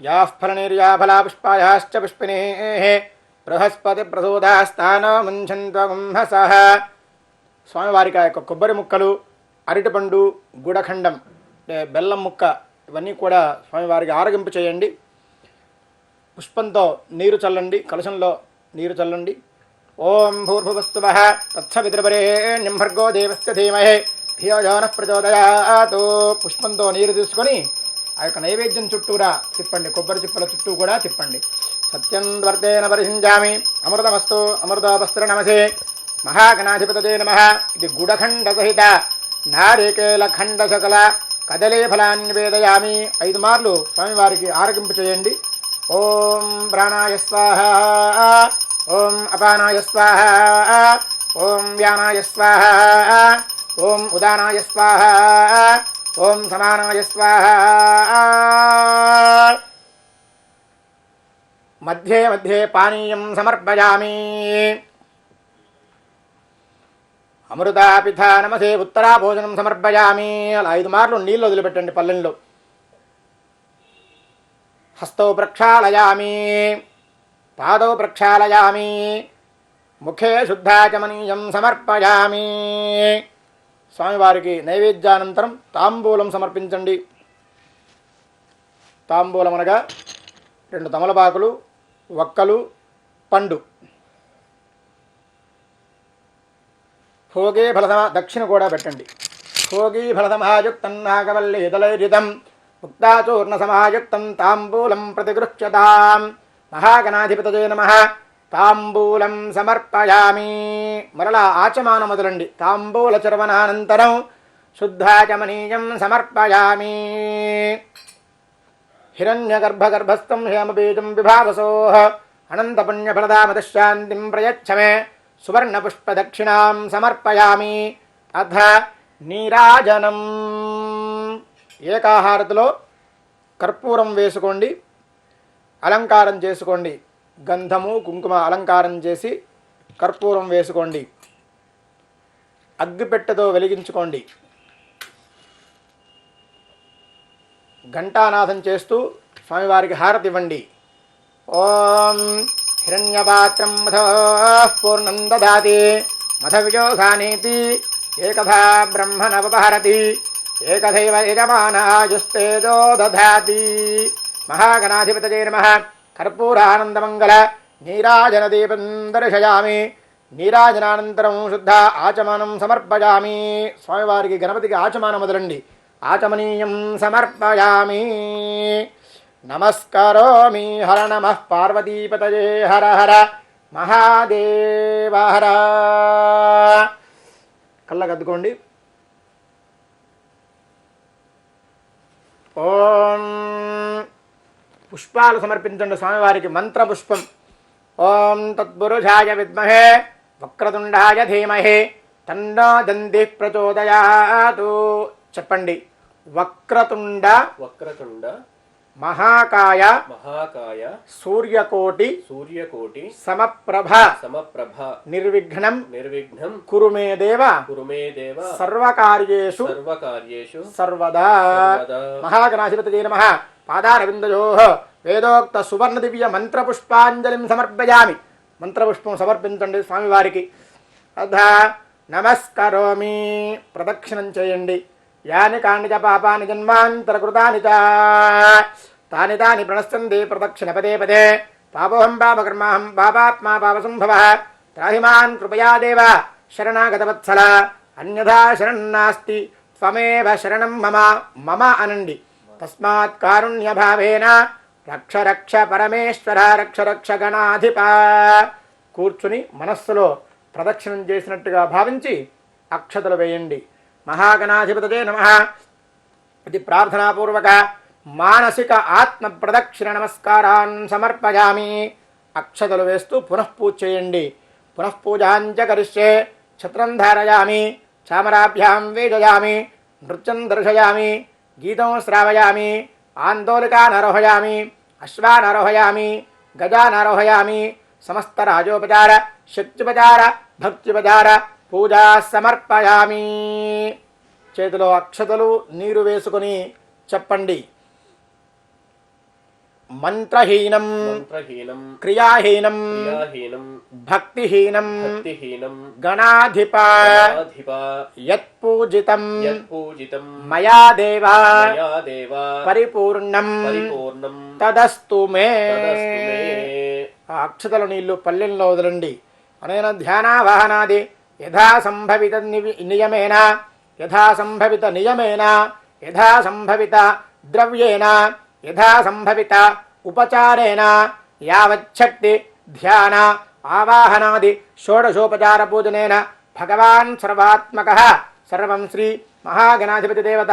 యాః ఫలనిర్యా ఫలా పుష్పాయాశ్చ పుష్పిణీః బృహస్పతి ప్రసూదాస్తానో ముంఛన్త్వగుంహసః. స్వామివారికి ఆ యొక్క కొబ్బరి ముక్కలు, అరటిపండు, గుడఖండం అంటే బెల్లం ముక్క ఇవన్నీ కూడా స్వామివారికి ఆరగింపు చేయండి. పుష్పంతో నీరు చల్లండి, కలశంలో నీరు చల్లండి. ఓం భూర్భువస్సువః తత్సవితుర్వరేణ్యం భర్గో దేవస్య ధీమహి ధియో యో నః ప్రచోదయాత్. పుష్పంతో నీరు తీసుకొని ఆ యొక్క నైవేద్యం చుట్టూరా తిప్పండి, కొబ్బరి చిప్పల చుట్టూ కూడా తిప్పండి. సత్యం వర్తేన పరిశించామి అమృతమస్తు అమృతోపస్త్ర నమసే మహాగణాధిపతయే నమః. ఇది గుడఖండ సహిత నారికేల ఖండ సకల కదలే ఫలాన్ని నివేదయామి. 5 మార్లు స్వామివారికి ఆరగింపు చేయండి. ఓం ప్రాణాయ స్వాహ. ఓం అపానాయ స్వాహ. ఓం వ్యానాయ స్వాహ. ఓం ఉదానాయ స్వాహ. ఓం సమానాయ స్వాహ. మధ్యే మధ్యే పానీయం సమర్పయామి. అమృతాపిథ నమసే ఉత్తరా భోజనం సమర్పయామి. అలా 5 మార్లు నీళ్ళు వదిలిపెట్టండి పల్లెంలో. హస్తౌ ప్రక్షాళయామి. పాదౌ ప్రక్షాళయామి. ముఖే శుద్ధాచమనీయం సమర్పయామి. స్వామివారికి నైవేద్యానంతరం తాంబూలం సమర్పించండి. తాంబూలం అనగా 2 తమలపాకులు, వక్కలు, పండు. భోగే ఫలసమ దక్షిణ కూడా పెట్టండి. భోగీ ఫలసమాయుక్తం నాగవల్లీదలైరితం ముక్తాచూర్ణ సమాయుక్తం తాంబూలం ప్రతిగృహ్యతాం. మహాగణాధిపతయే నమః. తాంబూలం సమర్పయామి. మరలా ఆచమానం మొదలండి. తాంబూల చర్వనానంతరం శుద్ధాచమనీయం సమర్పయామి. హిరణ్యగర్భగర్భస్థం హేమబీజం విభావసోః అనంతపుణ్యఫలదామదశాంతిం ప్రయచ్చ మే. సువర్ణపుష్పదక్షిణాం సమర్పయామి. అథ నీరాజనం. ఏకాహారతిలో కర్పూరం వేసుకోండి, అలంకారం చేసుకోండి. గంధము కుంకుమ అలంకారం చేసి కర్పూరం వేసుకోండి. అగ్గిపెట్టెతో వెలిగించుకోండి. ఘంటానాదం చేస్తూ స్వామివారికి హారతి ఇవ్వండి. ఓం హిరణ్యపాత్రం మధోః పూర్ణం దదాతి మధవిజోసానీతి ఏకథా బ్రహ్మణవపహరతి ఏకథైవ యజమానాయుస్తేజో దధాతి. మహాగణాధిపతయే నమః. కర్పూరానందమంగళ నీరాజనదీపం దర్శయామి. నీరాజనానంతరం శుద్ధ ఆచమనం సమర్పయామి. స్వామివారికి గణపతికి ఆచమానం మొదలండి. ఆచమనీయం సమర్పయామి. నమస్కారోమి. హర నమః పార్వతీపతయే హర హర మహాదేవ హర. కళ్ళకద్దుకోండి. ఓం పుష్పాలు సమర్పించండి స్వామివారికి. మంత్రపుష్పం. ఓం తత్పురుషాయ విద్మహే వక్రతుండాయ ధీమహి తన్నో దందిః ప్రచోదయాతు. చెప్పండి. వక్రతుండ వక్రతుండ మహాకాయ మహాకాయ సూర్యకోటి సూర్యకోటి సమప్రభ సమప్రభ నిర్విఘ్నం నిర్విఘ్నం కురు మే దేవ కురు మే దేవ సర్వకార్యేషు సర్వకార్యేషు సర్వదా. సర్వదా. మహాగణాధిపతయే నమః. పాదారవిందయోః వేదోక్త సువర్ణ దివ్య మంత్రపుష్పాంజలిం సమర్పయామి. మంత్రపుష్పం సమర్పించండి స్వామివారికి. అథ నమస్కరోమి. ప్రదక్షిణం చేయండి. యాని కాని చ పాపాని జన్మాంతరకృతాని చ తాని తాని ప్రణశ్యంతి ప్రదక్షిణ పదే పదే. పాపోహం పాపకర్మాహం పాపాత్మా పాపసంభవః. త్రాహి మాం కృపయా దేవ శరణాగతవత్సల. అన్యథా శరణ్నాస్తి త్వమేవ శరణం మమ. మమ అనండి. తస్మాత్ కారుణ్యభావేన రక్ష రక్ష పరమేశ్వర రక్ష రక్ష గణాధిప. కూర్చుని మనస్సులో ప్రదక్షిణం చేసినట్టుగా భావించి అక్షతలు వేయండి. మహాగణాధిపతయే నమః. ఇది ప్రార్థనాపూర్వక మానసిక ఆత్మ ప్రదక్షిణ నమస్కారాన్ సమర్పయామి. అక్షతలు వేస్తూ పునఃపూజ చేయండి. పునఃపూజాంచ కరిష్యే. ఛత్రం ధారయామి. చామరాభ్యాం వేదయామి. నృత్యం దర్శయామి. గీతం శ్రావయామి. ఆందోళికానారోహయామి. అశ్వానారోహయామి. గజానారోహయామి. సమస్త రాజోపచార శక్త్యుపచార భక్త్యుపచార పూజా సమర్పయామి. చేతిలో అక్షతలు నీరు వేసుకొని చెప్పండి. మంత్రహీనం మంత్రహీనం క్రియాహీనం క్రియాహీనం భక్తిహీనం భక్తిహీనం గణాధిప గణాధిప యత్పూజితం యత్పూజితం మయా దేవ మయా దేవ పరిపూర్ణం పరిపూర్ణం తదస్తు మే. తదస్తు మే. ఆ అక్షతల నీళ్లు పల్లెల్లో వదలండి. అనేన ధ్యానావాహనాది యథా సంభవిత నియమేన యథా సంభవిత నియమేన యథా సంభవిత ద్రవ్యేన యథా సంభవిత ఉపచారేణ యావచ్చక్తి ధ్యాన ఆవాహనాది షోడశోపచార పూజనేన భగవాన్ సర్వాత్మకః సర్వం శ్రీ మహాగణాధిపతి దేవత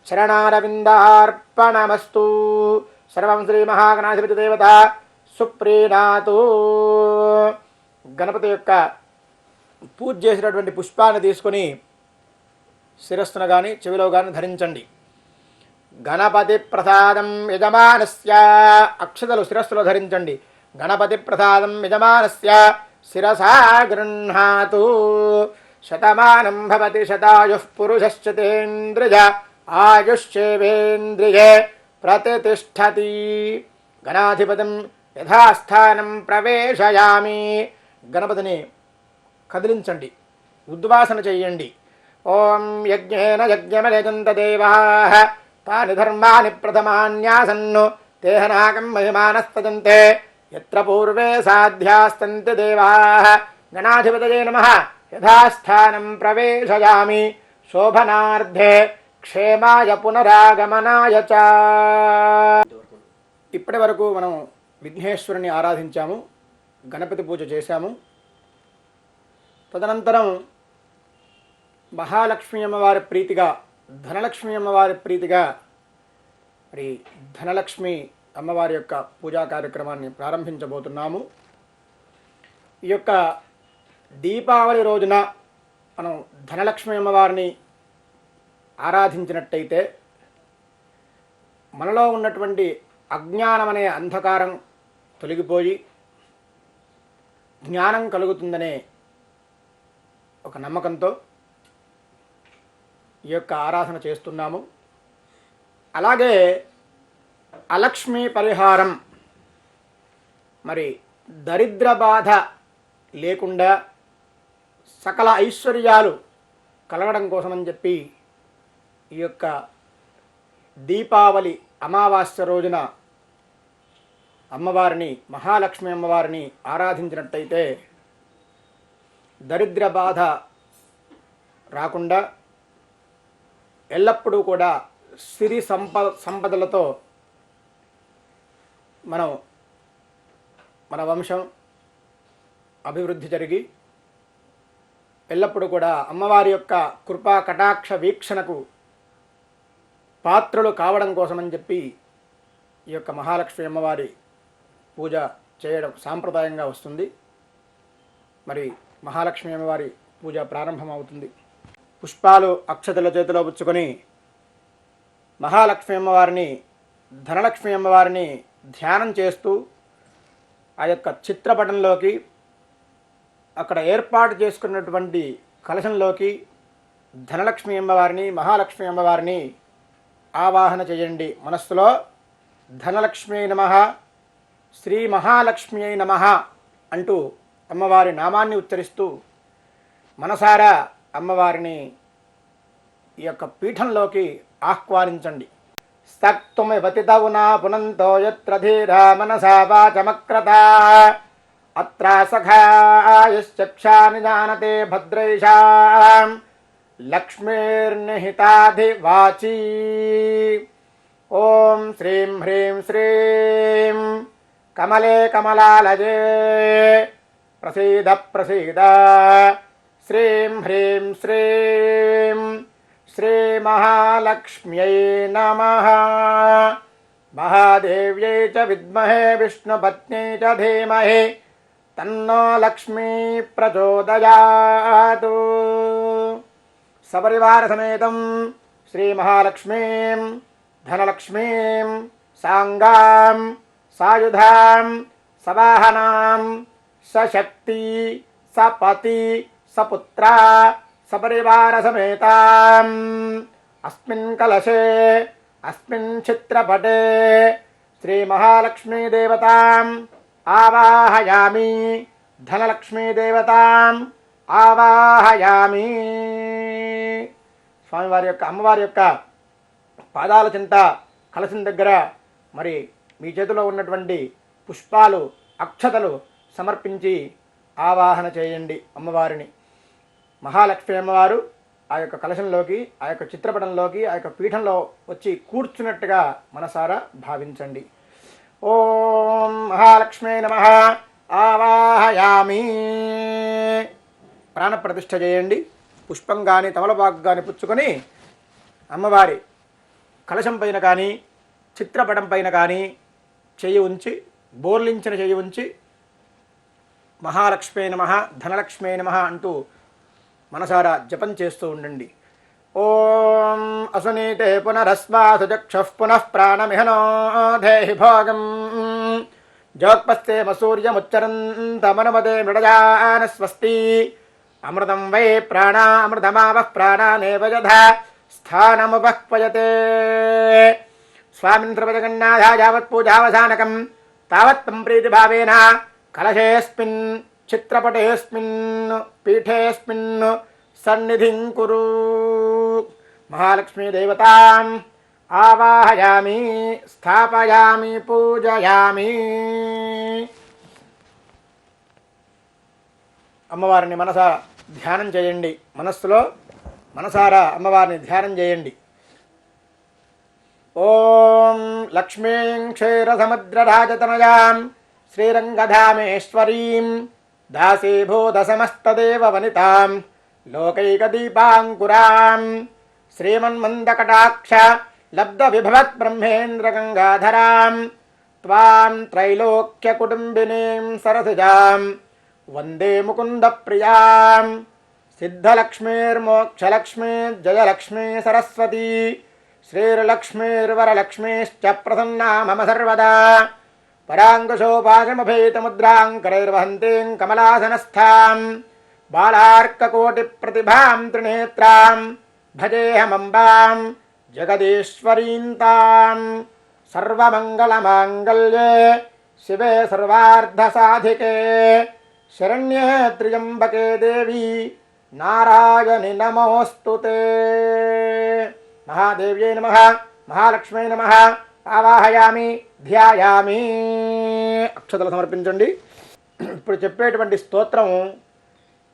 శరణారవిందార్పణమస్తు. సర్వం శ్రీ మహాగణాధిపతి దేవత సుప్రీణాతు. గణపతి యొక్క పూజ చేసినటువంటి పుష్పాన్ని తీసుకొని శిరస్సున కానీ చెవిలో కానీ ధరించండి. గణపతి ప్రసాదం యజమానస్య. అక్షతలు శిరస్సులో ధరించండి. గణపతి ప్రసాదం యజమానస్య శిరసా గృహ్ణాతు. శతమానం భవతి శతాయుః పురుషశ్చతేంద్రియ ఆయుష్యేవేంద్రియే ప్రతిష్టతి. గణాధిపతిం యథాస్థానం ప్రవేశయామి. గణపతిని కదిలించండి. ఉద్వాసన చెయ్యండి. ఓం యజ్ఞేన యజ్ఞమయజంత దేవాః తాని ధర్మాని ప్రథమాన్యాసన్ను తేహనాకం మహిమానస్తజంతే యత్ర పూర్వే సాధ్యాస్తంతి దేవాః గణాధిపతయే నమః యథాస్థానం ప్రవేశయామి శోభనార్థే క్షేమాయ పునరాగమనాయ చ. ఇప్పటి వరకు మనం విఘ్నేశ్వరుని ఆరాధించాము, గణపతి పూజ చేశాము. తదనంతరం మహాలక్ష్మీ అమ్మవారి ప్రీతిగా, ధనలక్ష్మీ అమ్మవారి ప్రీతిగా మరి ధనలక్ష్మి అమ్మవారి యొక్క పూజా కార్యక్రమాన్ని ప్రారంభించబోతున్నాము. ఈ యొక్క దీపావళి రోజున మనం ధనలక్ష్మి అమ్మవారిని ఆరాధించినట్టయితే మనలో ఉన్నటువంటి అజ్ఞానం అనే అంధకారం తొలగిపోయి జ్ఞానం కలుగుతుందనే ఒక నమ్మకంతో ఈ యొక్క ఆరాధన చేస్తున్నాము. అలాగే అలక్ష్మీ పరిహారం, మరి దరిద్ర బాధ లేకుండా సకల ఐశ్వర్యాలు కలగడం కోసమని చెప్పి ఈ యొక్క దీపావళి అమావాస్య రోజున అమ్మవారిని, మహాలక్ష్మి అమ్మవారిని ఆరాధించినట్టయితే దరిద్ర బాధ రాకుండా ఎల్లప్పుడూ కూడా సిరి సంపదలతో మన వంశం అభివృద్ధి జరిగి ఎల్లప్పుడూ కూడా అమ్మవారి యొక్క కృపా కటాక్ష వీక్షణకు పాత్రలు కావడం కోసమని చెప్పి ఈ యొక్క మహాలక్ష్మి అమ్మవారి పూజ చేయడం సాంప్రదాయంగా వస్తుంది. మరి మహాలక్ష్మి అమ్మవారి పూజ ప్రారంభమవుతుంది. పుష్పాలు అక్షతల చేతిలో పుచ్చుకొని మహాలక్ష్మి అమ్మవారిని, ధనలక్ష్మి అమ్మవారిని ధ్యానం చేస్తూ ఆ యొక్క చిత్రపటంలోకి, అక్కడ ఏర్పాటు చేసుకున్నటువంటి కలశంలోకి ధనలక్ష్మి అమ్మవారిని, మహాలక్ష్మి అమ్మవారిని ఆవాహన చేయండి. మనస్సులో ధనలక్ష్మి నమః, శ్రీ మహాలక్ష్మి నమః అంటూ అమ్మవారి నామాన్ని ఉచ్చరిస్తూ మనసారా అమ్మవారిని ఈ యొక్క పీఠంలోకి ఆహ్వానించండి. స్తక్తుమివతితౌనా పునంతో యత్ర ధీరా మనసా వాచమక్రతా అత్ర సఖాయశ్చక్షాని జానతే భద్రైషాం లక్ష్మీర్నిహితాధివాచీ. ఓం శ్రీం హ్రీం శ్రీం కమలే కమలాలయే ప్రసీద ప్రసీద. శ్రీం హ్రీం శ్రీం శ్రీ మహాలక్ష్మ్యై నమః. మహాదేవ్యై చ విద్మహే విష్ణుపత్న్యై చ ధీమహి తన్నో లక్ష్మీ ప్రచోదయాతు. సపరివార సమేతం శ్రీ మహాలక్ష్మీం, ధనలక్ష్మీం, సాంగాం, సాయుధాం, సవాహనాం, సశక్తి, సపతి, సపుత్ర, సపరివార సమేతాం అస్మిన్ కలశే, అస్మిన్ చిత్రపటే శ్రీ మహాలక్ష్మీ దేవతాం ఆవాహయామి, ధనలక్ష్మీ దేవతాం ఆవాహయామి. స్వామివారి యొక్క, అమ్మవారి యొక్క పాదాల చింత కలశం దగ్గర మరి మీ చేతిలో ఉన్నటువంటి పుష్పాలు, అక్షతలు సమర్పించి ఆవాహన చేయండి అమ్మవారిని. మహాలక్ష్మి అమ్మవారు ఆ యొక్క కలశంలోకి, ఆ యొక్క చిత్రపటంలోకి, ఆ యొక్క పీఠంలో వచ్చి కూర్చున్నట్టుగా మనసారా భావించండి. ఓం మహాలక్ష్మీ నమః ఆవాహయామి. ప్రాణప్రతిష్ఠ చేయండి. పుష్పం కానీ తమలపాకు కానీ పుచ్చుకొని అమ్మవారి కలశం పైన కానీ చిత్రపటం పైన కానీ చెయ్యి ఉంచి, బోర్లించిన చెయ్యి ఉంచి మహాలక్ష్మీ నమః, ధనలక్ష్మీ నమః అంటూ మనసారా జపం చేస్తూ ఉండండి. ఓం అసునీతే పునరస్వాసు చక్షుః పునః ప్రాణమిహనో దేహి భోగం జోత్పస్తేమ సూర్యముచ్చరంతమనుమదే మృడజాన స్వస్తి. అమృతం వై ప్రాణామృతమావః ప్రాణానేవ యథా స్థానముపక్వయతే. స్వామిన్ త్రిపదగన్నాథ యావత్ పూజావసానకం తావత్ తం ప్రీతిభావేన కలశేస్మిన్, చిత్రపటేస్మిన్, పీఠేస్మిన్ సన్నిధిం కురు. మహాలక్ష్మీదేవతాం ఆవాహయామి, స్థాపయామి, పూజయామి. అమ్మవారిని ధ్యానం చేయండి. మనసారా అమ్మవారిని ధ్యానం చేయండి. ఓం లక్ష్మీం క్షీరసముద్రరాజతనయాం శ్రీరంగధామేశ్వరీం దాసీభూత సమస్తదేవ వనితాం లోకైకదీపాంకురాం శ్రీమన్మందకటాక్ష లబ్ధ విభవత్ బ్రహ్మేంద్ర గంగాధరాం త్వాం త్రైలోక్యకుటుంబినీం సరసిజాం వందే ముకుంద ప్రియాం. సిద్ధలక్ష్మీర్మోక్షలక్ష్మీర్జయలక్ష్మీ సరస్వతీ శ్రీర్లక్ష్మీర్వరలక్ష్మీశ్చ ప్రసన్నా మమ సర్వదా. పరాంకుశోపాశమభేతముద్రాంకరైర్వహంతీం కమలాసనస్థాం బాలార్కకోటిప్రతిభాం త్రినేత్రాం భజేహమంబాం జగదీశ్వరీం తాం. సర్వమంగళమాంగళ్యే శివే సర్వార్ధసాధికే శరణ్యే త్ర్యంబకే దేవి నారాయణి నమోస్తుతే. మహాదేవ్యై నమః, మహాలక్ష్మై నమః. ఆవాహయామి, ధ్యాయామి. అక్షతలు సమర్పించండి. ఇప్పుడు చెప్పేటువంటి స్తోత్రం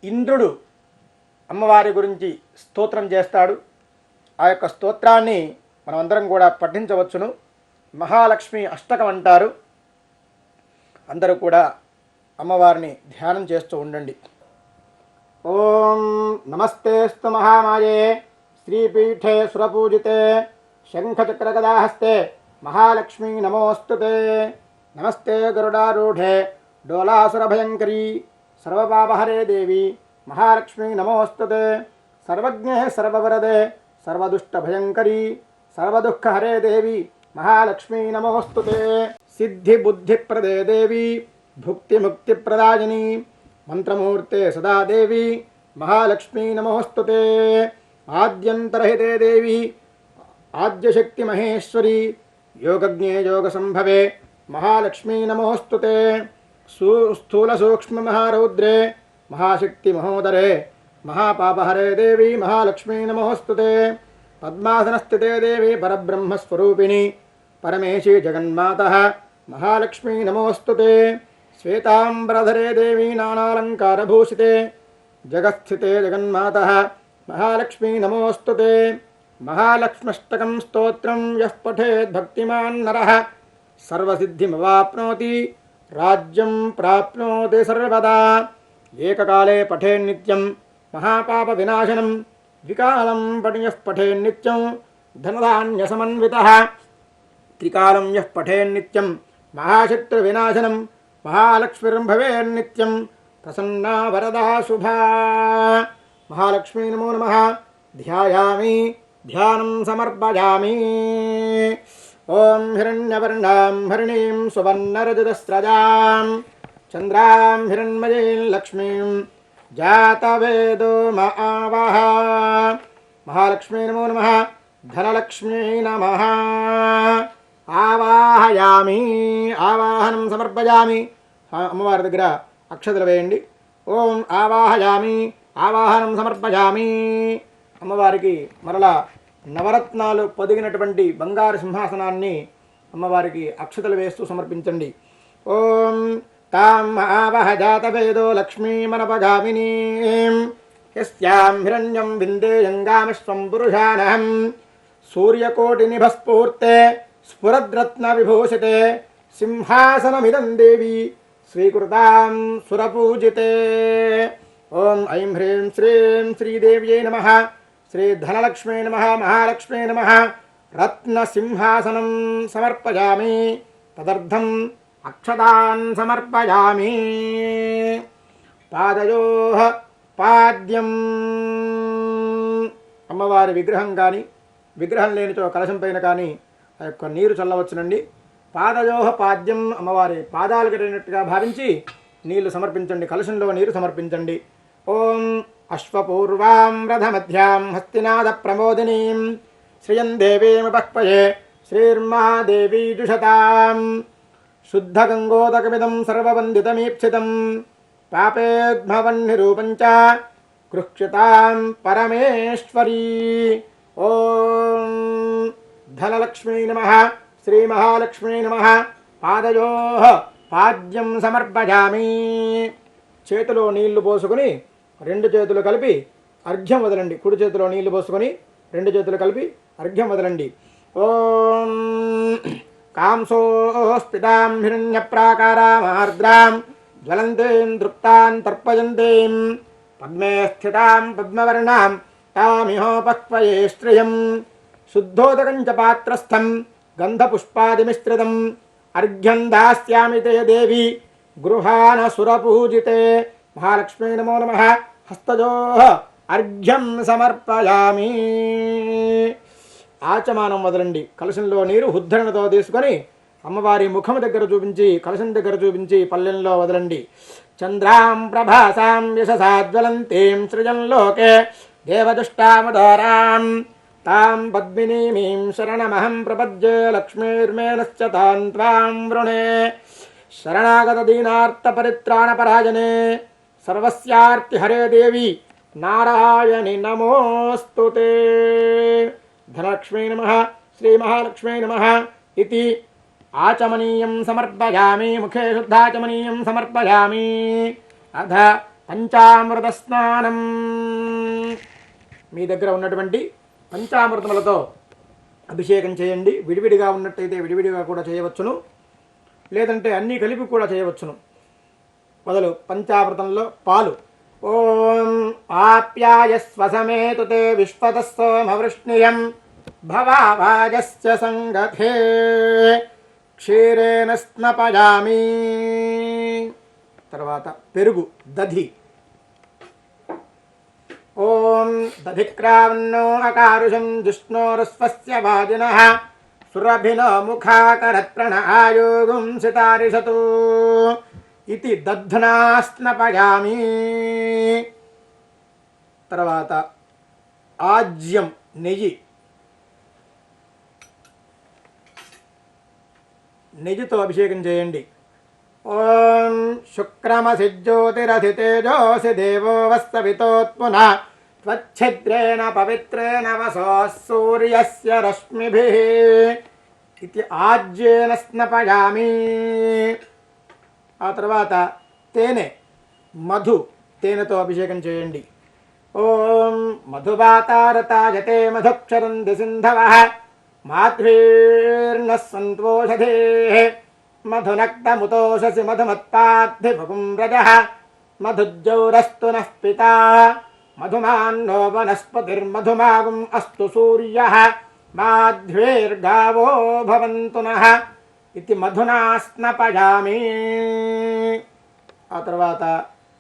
ఇంద్రుడు అమ్మవారి గురించి స్తోత్రం చేస్తాడు. ఆ యొక్క స్తోత్రాన్ని మనమందరం కూడా పఠించవచ్చును. మహాలక్ష్మి అష్టకం అంటారు. అందరూ కూడా అమ్మవారిని ధ్యానం చేస్తూ ఉండండి. ఓం నమస్తేస్తు మహామాయే శ్రీపీఠే సురపూజితే శంఖచక్రగదాహస్తే మహాలక్ష్మీ నమోస్తుతే. నమస్తే గరుడారూఢే డోలాసురభయంకరీ సర్వపాపహరే దేవి మహాలక్ష్మీ నమోస్తుతే. సర్వజ్ఞే సర్వవరదే సర్వదుష్టభయంకరీ సర్వదుఃఖహరే దేవి మహాలక్ష్మీ నమోస్తుతే. సిద్ధిబుద్ధిప్రదే దేవి భుక్తిముక్తిప్రదాయిని మంత్రమూర్తే సదా దేవి మహాలక్ష్మీ నమోస్తుతే. ఆద్యంతరహితే దేవి ఆద్యశక్తి మహేశ్వరి యోగజ్ఞే యోగసంభవే మహాలక్ష్మీ నమోస్తుతే. స్థూల సూక్ష్మ మహారౌద్రే మహాశక్తి మహోదరే మహాపాపహరే దేవి మహాలక్ష్మీ నమోస్తుతే. పద్మాసనస్థితే దేవి పరబ్రహ్మస్వరూపిణి పరమేశీ జగన్మాతః మహాలక్ష్మీ నమోస్తుతే. శ్వేతాంబరధరే దేవి నానాలంకారభూషితే జగత్స్థితే జగన్మాతః మహాలక్ష్మీ నమోస్తుతే. మహాలక్ష్మష్టకం స్తోత్రం యః పఠేత్ భక్తిమాన్ నరః సర్వసిద్ధిమవాప్నోతి రాజ్యం ప్రాప్నోతి సర్వదా. ఏకకాలే పఠేన్నిత్యం మహాపాప వినాశనం ద్వికాలం యః పఠేన్నిత్యం ధనధాన్యసమన్వితః త్రికాలం యః పఠేన్నిత్యం మహాశత్రువినాశనం మహాలక్ష్మిర్భవేన్నిత్యం ప్రసన్నా వరదా శుభా. మహాలక్ష్మీ నమో నమః. ధ్యాయామి, ధ్యానం సమర్పయామి. ఓం హిరణ్యవర్ణాం హరిణీం సువర్ణరజతస్రజాం చంద్రాం హిరణ్మయీం లక్ష్మీం జాతవేదో ఆవహ. మహాలక్ష్మీ నమో నమః. ధనలక్ష్మీ నమః. ఆవాహయామి, ఆవాహనం సమర్పయామి. అమ్మవారి దగ్గర అక్షతలు వేయండి. ఓం ఆవాహయామి, ఆవాహనం సమర్పయామి. అమ్మవారికి మరలా నవరత్నాలు పొదిగినటువంటి బంగారు సింహాసనాన్ని అమ్మవారికి అక్షతలు వేస్తూ సమర్పించండి. ఓం తాం ఆవహ జాతవేదో లక్ష్మీమనపగామినీం యస్యాం హిరణ్యం విందేయంగామిశ్వం పురుషానహం సూర్యకోటినిభస్ఫూర్తే స్ఫురద్రత్న విభూషితే సింహాసనమిదం దేవి స్వీకృతాం సురపూజితే. ఓం ఐం హ్రీం శ్రీం శ్రీదేవ్యై నమః. శ్రీధనలక్ష్మీ నమః. మహాలక్ష్మీ నమః. రత్నసింహాసనం సమర్పయామి. తదర్థం అక్షతాన్ సమర్పయామి. పాదయోః పాద్యం. అమ్మవారి విగ్రహం కానీ విగ్రహం లేనిచో కలశం పైన కానీ ఆ యొక్క నీరు చల్లవచ్చునండి. పాదయోః పాద్యం. అమ్మవారి పాదాలు కట్టినట్టుగా భావించి నీళ్లు సమర్పించండి. కలశంలో నీరు సమర్పించండి. ఓం అశ్వపూర్వాం రథమధ్యాం హస్తినాద ప్రమోదినీం శ్రియం దేవీమపక్పయే శ్రీర్మహాదేవీ జుషతాం. శుద్ధగంగోదకమిదం సర్వవందితమీప్సితం పాపేద్భవన్నిరూపం చ కృక్షితాం పరమేశ్వరీ. ఓం ధనలక్ష్మీ నమః, శ్రీ మహాలక్ష్మీ నమః. పాదయోః పాద్యం సమర్పయామి. చేతిలో నీళ్లు పోసుకొని రెండు చేతులు కలిపి అర్ఘ్యం వదలండి. కుడి చేతిలో నీళ్లు పోసుకొని రెండు చేతులు కలిపి అర్ఘ్యం వదలండి. ఓం కాంసోస్ఫితాం హిరణ్యప్రాకారామార్ద్రాం జ్వలంతీం తృప్తాం తర్పయంతీం పద్మే స్థితాం పద్మవర్ణాం తామిహోపక్వయే శ్రియం శుద్ధోదకం చ పాత్రస్థం గంధపుష్పాదిమిశ్రితం అర్ఘ్యం దాస్యామి తే దేవి గృహాన సురపూజితే. మహాలక్ష్మీ నమో నమః. హస్తజోః అర్ఘ్యం సమర్పయామి. ఆచమానం వదలండి. కలశంలో నీరు ఉద్ధరణతో తీసుకొని అమ్మవారి ముఖం దగ్గర చూపించి కలశం దగ్గర చూపించి పల్లెంలో వదలండి. చంద్రాం ప్రభాసాం యశసాజ్వలంతీం సృజం లోకే దేవదుష్టాముదారాం తాం పద్మినీమీం శరణమహం ప్రపద్యే లక్ష్మీర్మేనశ్చ తాం త్వాం వృణే. శరణాగత దీనార్త పరిత్రాణ పరాజనే సర్వస్యార్తి హరే దేవి నారాయణి నమోస్తుతే. ధనలక్ష్మీ నమః, శ్రీ మహాలక్ష్మీ నమః ఇతి ఆచమనీయం సమర్పయామి. ముఖే శుద్ధాచమనీయం సమర్పయామి. అథ పంచామృత స్నానం. మీ దగ్గర ఉన్నటువంటి పంచామృతములతో అభిషేకం చేయండి. విడివిడిగా ఉన్నట్టయితే విడివిడిగా కూడా చేయవచ్చును, లేదంటే అన్నీ కలిపి కూడా చేయవచ్చును. మొదలు పంచామృతంలో పాలు. ఓం ఆప్యాయస్వ సమేతు తే విశ్వతః సోమవృష్ణియం భవావాజస్య సంగతే క్షీరేణ స్నపయామి. తర్వాత పెరుగు దధి. ఓం దధిక్రావన్నో అకారుషం జిష్ణోరస్వస్య వాజినః సురభినో ముఖాకరత్రణ ఆయోగుం సితారిషతు ఇది దధ్నా స్నపయామి. తర్వాత ఆజ్యం నెయ్యి. నెయ్యితో అభిషేకం చేయండి. ఓం శుక్రమసి జ్యోతిరధితేజోసి దేవో వస్తవితోత్పున త్వచ్ఛిద్రేణ పవిత్రేణ వసో సూర్యస్య రశ్మిభిః ఇది ఆజ్యేన స్నపయామి. ఆ తర్వాత తేనె మధు. తేనెతో అభిషేకం చేయండి. ఓం మధువాతారతాయతే మధుక్షరంది సింధవః మాధ్వీర్నః సంతోషధేః మధునక్తముతోషసి మధుమత్పాద్ధి భుగుం రజః మధుజ్జౌరస్తు నః పితా మధుమాన్నో వనస్పతిర్మధుమాగుం అస్తు సూర్యః మాధ్వీర్గావో భవంతు నః ఇది మధునా స్నపయామి. ఆ తర్వాత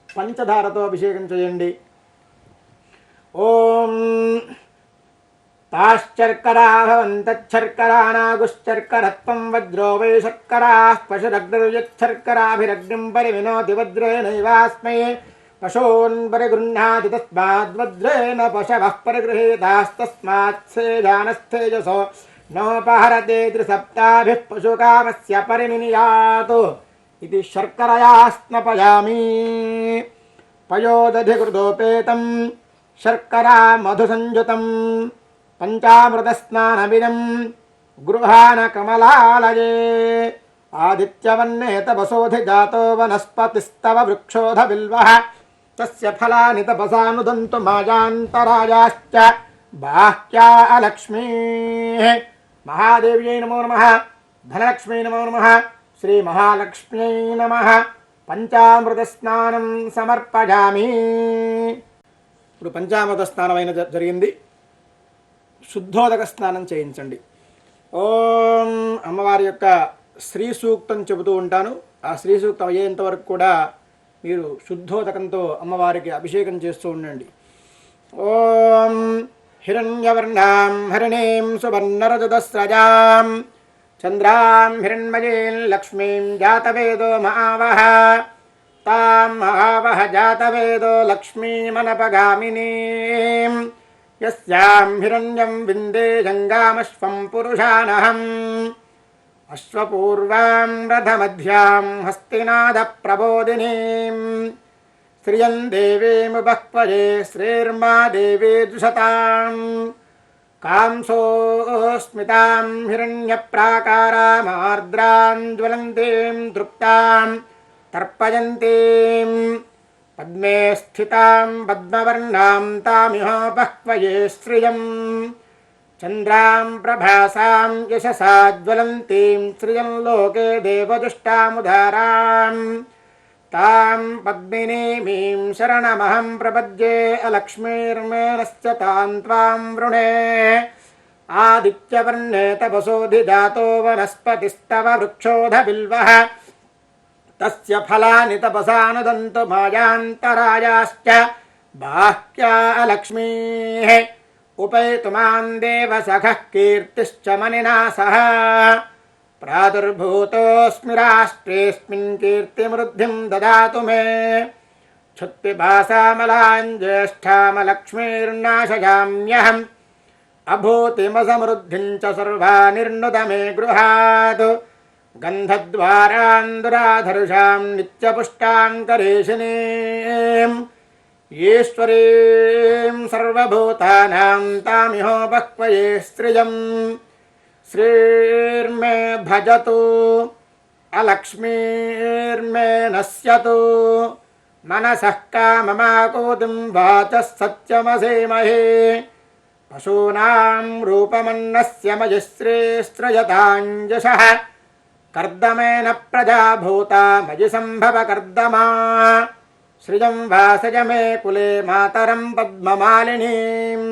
పంచదారతో అభిషేకం చేయండి. ఓం తాశ్చర్కరా భవంతశర్కరానాగుశ్చర్కరత్వం వజ్రో వై శర్కరాః పశురగ్నిర్యచ్చర్కరాభిరగ్నిం పరివినోతి వజ్రేణైవాస్మై పశూన్ పరిగృహ్ణాతి తస్మాద్వజ్రేణ పశవః పరిగృహీతాస్తస్మాత్ సేజానస్థేజసో నోపహరతే త్రిసప్తాభిః పశుకామస్య పరినియాతు ఇది శర్కరయా స్నపయామి. పయోదధికృతోపేతం శర్కరా మధుసంయుతం పంచామృతస్నానమిదం గృహాన కమలాలయే. ఆదిత్యవన్నే తపసోధి జాతో వనస్పతిస్తవ వృక్షోధ బిల్వః తస్య ఫలాని తపసానుదంతు మాయాంతరాయాశ్చ బాహ్యా లక్ష్మీః. మహాదేవ్యై నమో నమః. ధనలక్ష్మీ నమో నమః. శ్రీ మహాలక్ష్మ్యై నమః. పంచామృత స్నానం సమర్పయామి. ఇప్పుడు పంచామృత స్నానం అయిన జరిగింది. శుద్ధోదక స్నానం చేయించండి. ఓం అమ్మవారి యొక్క శ్రీ సూక్తం చెబుతూ ఉంటాను. ఆ శ్రీ సూక్తం అయ్యేంత వరకు కూడా మీరు శుద్ధోదకంతో అమ్మవారికి అభిషేకం చేస్తూ ఉండండి. ఓం హిరణ్యవర్ణాం హరిణీం సువర్ణరజతస్రజాం చంద్రాం హిరణ్మయీం లక్ష్మీం జాతవేదో మహావహ తాం మహావహ జాతవేదో లక్ష్మీమనపగామినీం యస్యాం హిరణ్యం విందే జంగామశ్వం పురుషానహం అశ్వపూర్వాం రథమధ్యాం హస్తినాద ప్రబోధినీం శ్రియం దేవీముపక్వయే శ్రీర్మా దేవీ దుషతాం కాంసోస్మితాం హిరణ్యప్రాకారామార్ద్రాం జ్వలంతీం తృప్తాం తర్పయంతీం పద్మే స్థితాం పద్మవర్ణాం తామిహ బహ్వయే శ్రియం చంద్రాం ప్రభాసాం యశసా జ్వలంతీం శ్రియం లోకే దేవదుష్టాముదారాం తాం పద్మినీమీం శరణమహం ప్రపద్యే అలక్ష్మీర్మేనస్య తాం త్వాం వృణే ఆదిత్యవర్ణే తపసోధిజాతో వనస్పతిస్తవ వృక్షోధ బిల్వః తస్య ఫలాని తపసానుదంతు మాయాంతరాయాశ్చ బాహ్యా లక్ష్మీః ఉపైతుమాం దేవసఖః కీర్తిశ్చ మనినా సహ ప్రాదుర్భూతోऽస్మి రాష్ట్రేऽస్మిన్ కీర్తిమృద్ధిం దదాతు మే క్షుత్పిపాసామలాం జ్యేష్ఠామలక్ష్మీర్నాశయామ్యహం అభూతిమసమృద్ధిం చ సర్వానిర్నుత మే గృహాత్ గంధద్వారాన్ దురాధర్షాం నిత్యపుష్టాం కరేషిణీం ఈశ్వరీం సర్వభూతానాం తామిహో బహ్వయే శ్రియం శ్రీర్మే భజతు అలక్ష్మీర్మే నశ్యతు మనసః కామమాకూతిం వాచః సత్యమసేమహే పశూనాం రూపమన్నస్య మజిశ్రీస్త్రయతాం యశః కర్దమేన ప్రజా భూతా మయి సంభవ కర్దమా శ్రియం వాసయ మే కులే మాతరం పద్మమాలినీం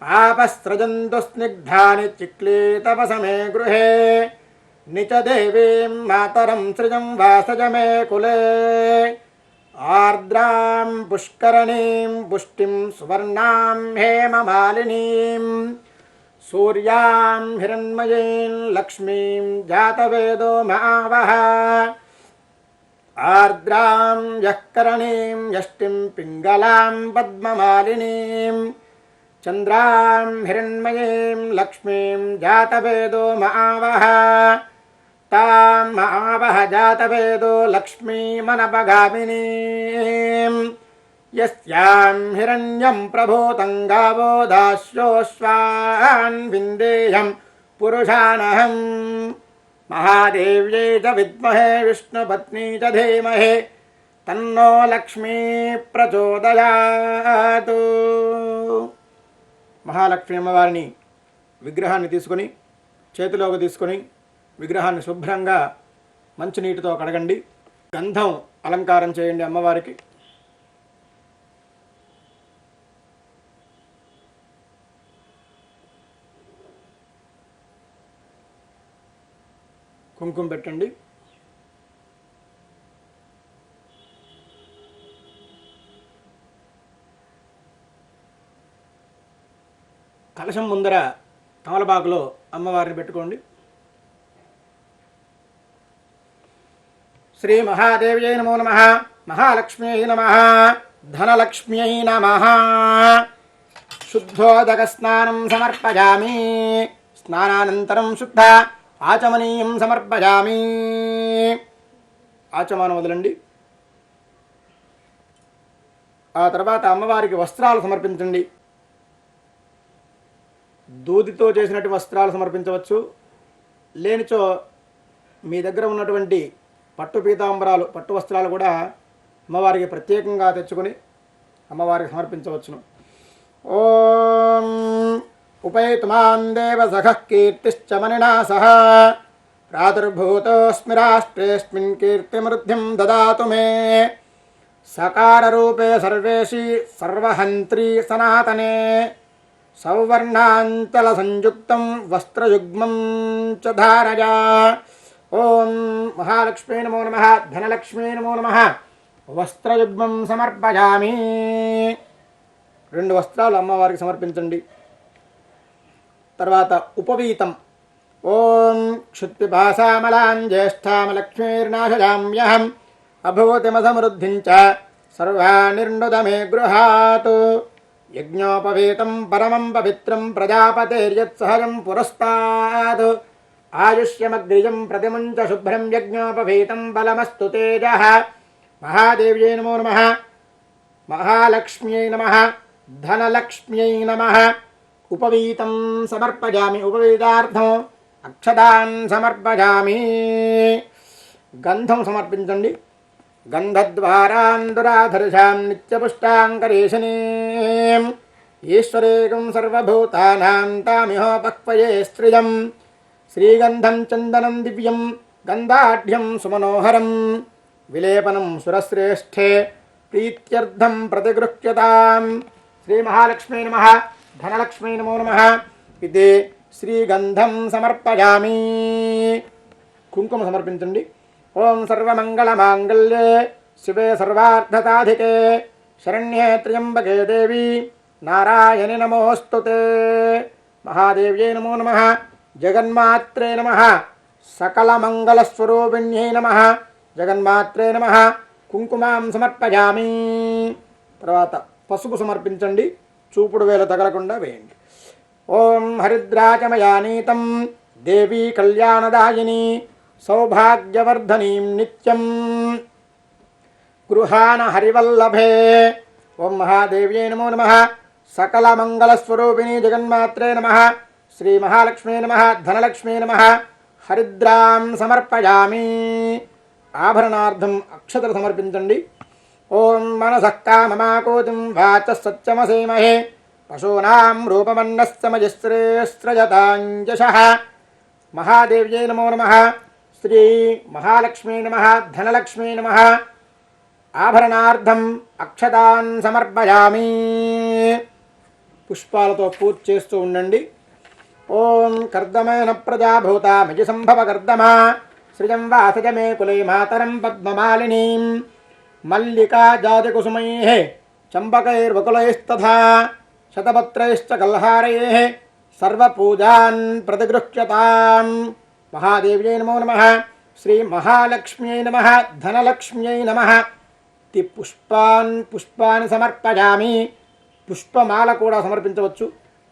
పాపస్రజంతు స్నిగ్ధాని చిక్లీతపస మే గృహే నిచ దేవీం మాతరం శ్రియం వాసయ మే కులే ఆర్ద్రాం పుష్కరణీం పుష్టిం సువర్ణాం హేమమాలినీం సూర్యాం హిరణ్మయీం లక్ష్మీం జాతవేదో మావహ ఆర్ద్రాం యఃకరణీం యష్టిం పింగళాం పద్మమాలినీం చంద్రాం హిరణ్మయీం లక్ష్మీం జాతవేదో మావహ తాం మావహ జాతవేదో లక్ష్మీమనపగామినీం యస్యాం హిరణ్యం ప్రభూతం గావో దాస్యోశ్వాన్ విందేయం పురుషానహం మహాదేవ్యై చ విద్మహే విష్ణుపత్నీ చ ధీమహి తన్నో లక్ష్మీ ప్రచోదయాత్. మహాలక్ష్మి అమ్మవారిని విగ్రహాన్ని తీసుకొని చేతిలోకి తీసుకొని విగ్రహాన్ని శుభ్రంగా మంచినీటితో కడగండి. గంధం అలంకారం చేయండి అమ్మవారికి. కుంకుమ పెట్టండి. కలశం ముందర తమలపాకులో అమ్మవారిని పెట్టుకోండి. శ్రీ మహాదేవ్యై నమో నమః. మహాలక్ష్మ్యై నమః. ధనలక్ష్మ్యై నమః. శుద్ధోదక స్నానం సమర్పయామి. స్నానానంతరం శుద్ధ ఆచమనీయం సమర్పయామి. ఆచమనం వదలండి. ఆ తర్వాత అమ్మవారికి వస్త్రాలు సమర్పించండి. దూదితో చేసినటువంటి వస్త్రాలు సమర్పించవచ్చు. లేనిచో మీ దగ్గర ఉన్నటువంటి పట్టు పీతాంబరాలు, పట్టు వస్త్రాలు కూడా అమ్మవారికి ప్రత్యేకంగా తెచ్చుకొని అమ్మవారికి సమర్పించవచ్చును. ఓం ఉపైతుమాం దేవసఖః కీర్తిశ్చ మనినా సహ ప్రాదుర్భూతోऽస్మి రాష్ట్రేऽస్మిన్ కీర్తిమృద్ధిం దదాతు మే. సకారరూపే సర్వేషి సర్వహంత్రీ సనాతనే సౌవర్ణాంచల సంయుక్తం వస్త్రయుగ్మం చ ధారయా. ఓం మహాలక్ష్మీ నమో నమః. ధనలక్ష్మీ నమో నమః. వస్త్రయుగ్మం సమర్పయామి. 2 వస్త్రాలు అమ్మవారికి సమర్పించండి. తర్వాత ఉపవీతం. ఓం క్షుత్పిపాసామలాం జ్యేష్ఠామలక్ష్మీర్నాశయామ్యహం అభూతిమసమృద్ధిం చ సర్వానిర్నుత మే గృహాత్. యజ్ఞోపవీతం పరమం పవిత్రం ప్రజాపతేర్యత్సహజం పురస్తాద్. ఆయుష్యమగ్రియం ప్రతిముంచ శుభ్రం యజ్ఞోపవీతం బలమస్తు తేజః. మహాదేవ్యై నమో నమః. महालक्ष्म्यै नमः धनलक्ष्म्यै नमः उपवीतं समर्पयामि उपवीतार्थम् अक्षतान् समर्पयामि गन्धं समर्पिंचंడి गन्धद्वारान् दुराधर्षां नित्यपुष्टाङ्करेशनीम् ईश्वरेकं सर्वभूतानां तामिहोपक्वये स्त्रियं श्रीगन्धं चन्दनं दिव्यं गन्धाढ्यं सुमनोहरं विलेपनं सुरश्रेष्ठे प्रीत्यर्थं प्रतिगृह्यताम् श्रीमहालक्ष्मी नमः धनलक्ष्मी नमो नमः इति श्रीगन्धं समर्पयामि कुंकुम समर्पिंचंడి ओम सर्वमंगलमांगल्ये शिवे सर्वार्थसाधिके शरण्ये त्र्यंबके देवी नारायणे नमोस्तुते महादेव्यै नमो नमः जगन्मात्रे नमः सकलमंगलस्वरूपिण्यै नमः जगन्मात्रे नमः కుంకుమాం సమర్పయామి తర్వాత పసుపు సమర్పించండి చూపుడు వేల తగలకుండా వేయండి ఓం హరిద్రాచమయానీతం దేవీ కళ్యాణదాయిని సౌభాగ్యవర్ధనీం నిత్యం గృహాన హరివల్లభే ఓం మహాదేవ్యై నమో నమః సకలమంగళస్వరూపిణి జగన్మాత్రే నమః శ్రీ మహాలక్ష్మీ నమః ధనలక్ష్మీ నమః హరిద్రాం సమర్పయామి ఆభరణార్థం అక్షతలు సమర్పించండి ఓం మనసః కామమాకోతిం వాచః సత్యమసేమహే పశూనాం రూపమన్నస్తమయశ్రేష్ట్రజతాంజశః మహాదేవ్యై నమో నమః శ్రీ మహాలక్ష్మీ నమః ధనలక్ష్మీ నమః ఆభరణార్థం అక్షతాన్ సమర్పయామి పుష్పాలతో పూజ చేస్తూ ఉండండి ఓం కర్దమేన ప్రజాభూత మజి సంభవ కర్దమా సృజం వాసజ మే కులై మాతరం పద్మమాలినీం మల్లికా జాతికుసుమైః చంపకైర్వకులైస్తథా శతపత్రైశ్చ కల్హారైః సర్వపూజాన్ ప్రతిగృహ్యతాం మహాదేవ్యై నమో నమః శ్రీ మహాలక్ష్మ్యై నమః ధనలక్ష్మ్యై నమః పుష్పాన్ని సమర్పయామి పుష్పమాల కూడా సమర్పించవచ్చు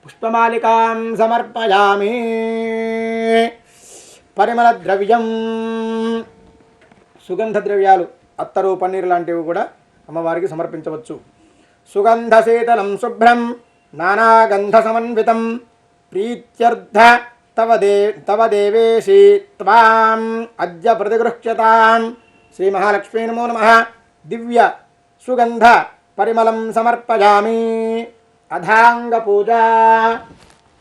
పుష్పమాలికాం సమర్పయామి పరిమళ ద్రవ్యం సుగంధ ద్రవ్యాలు అత్తరు పన్నీరు లాంటివి కూడా అమ్మవారికి సమర్పించవచ్చు సుగంధ శీతలం శుభ్రం నానాగంధ సమన్వితం ప్రీత్యర్థ తవ దేవేశి త్వాం అద్య ప్రతిగృహ్యతాం శ్రీ మహాలక్ష్మీ నమో నమః దివ్య సుగంధ పరిమళం సమర్పయామి అధాంగ పూజ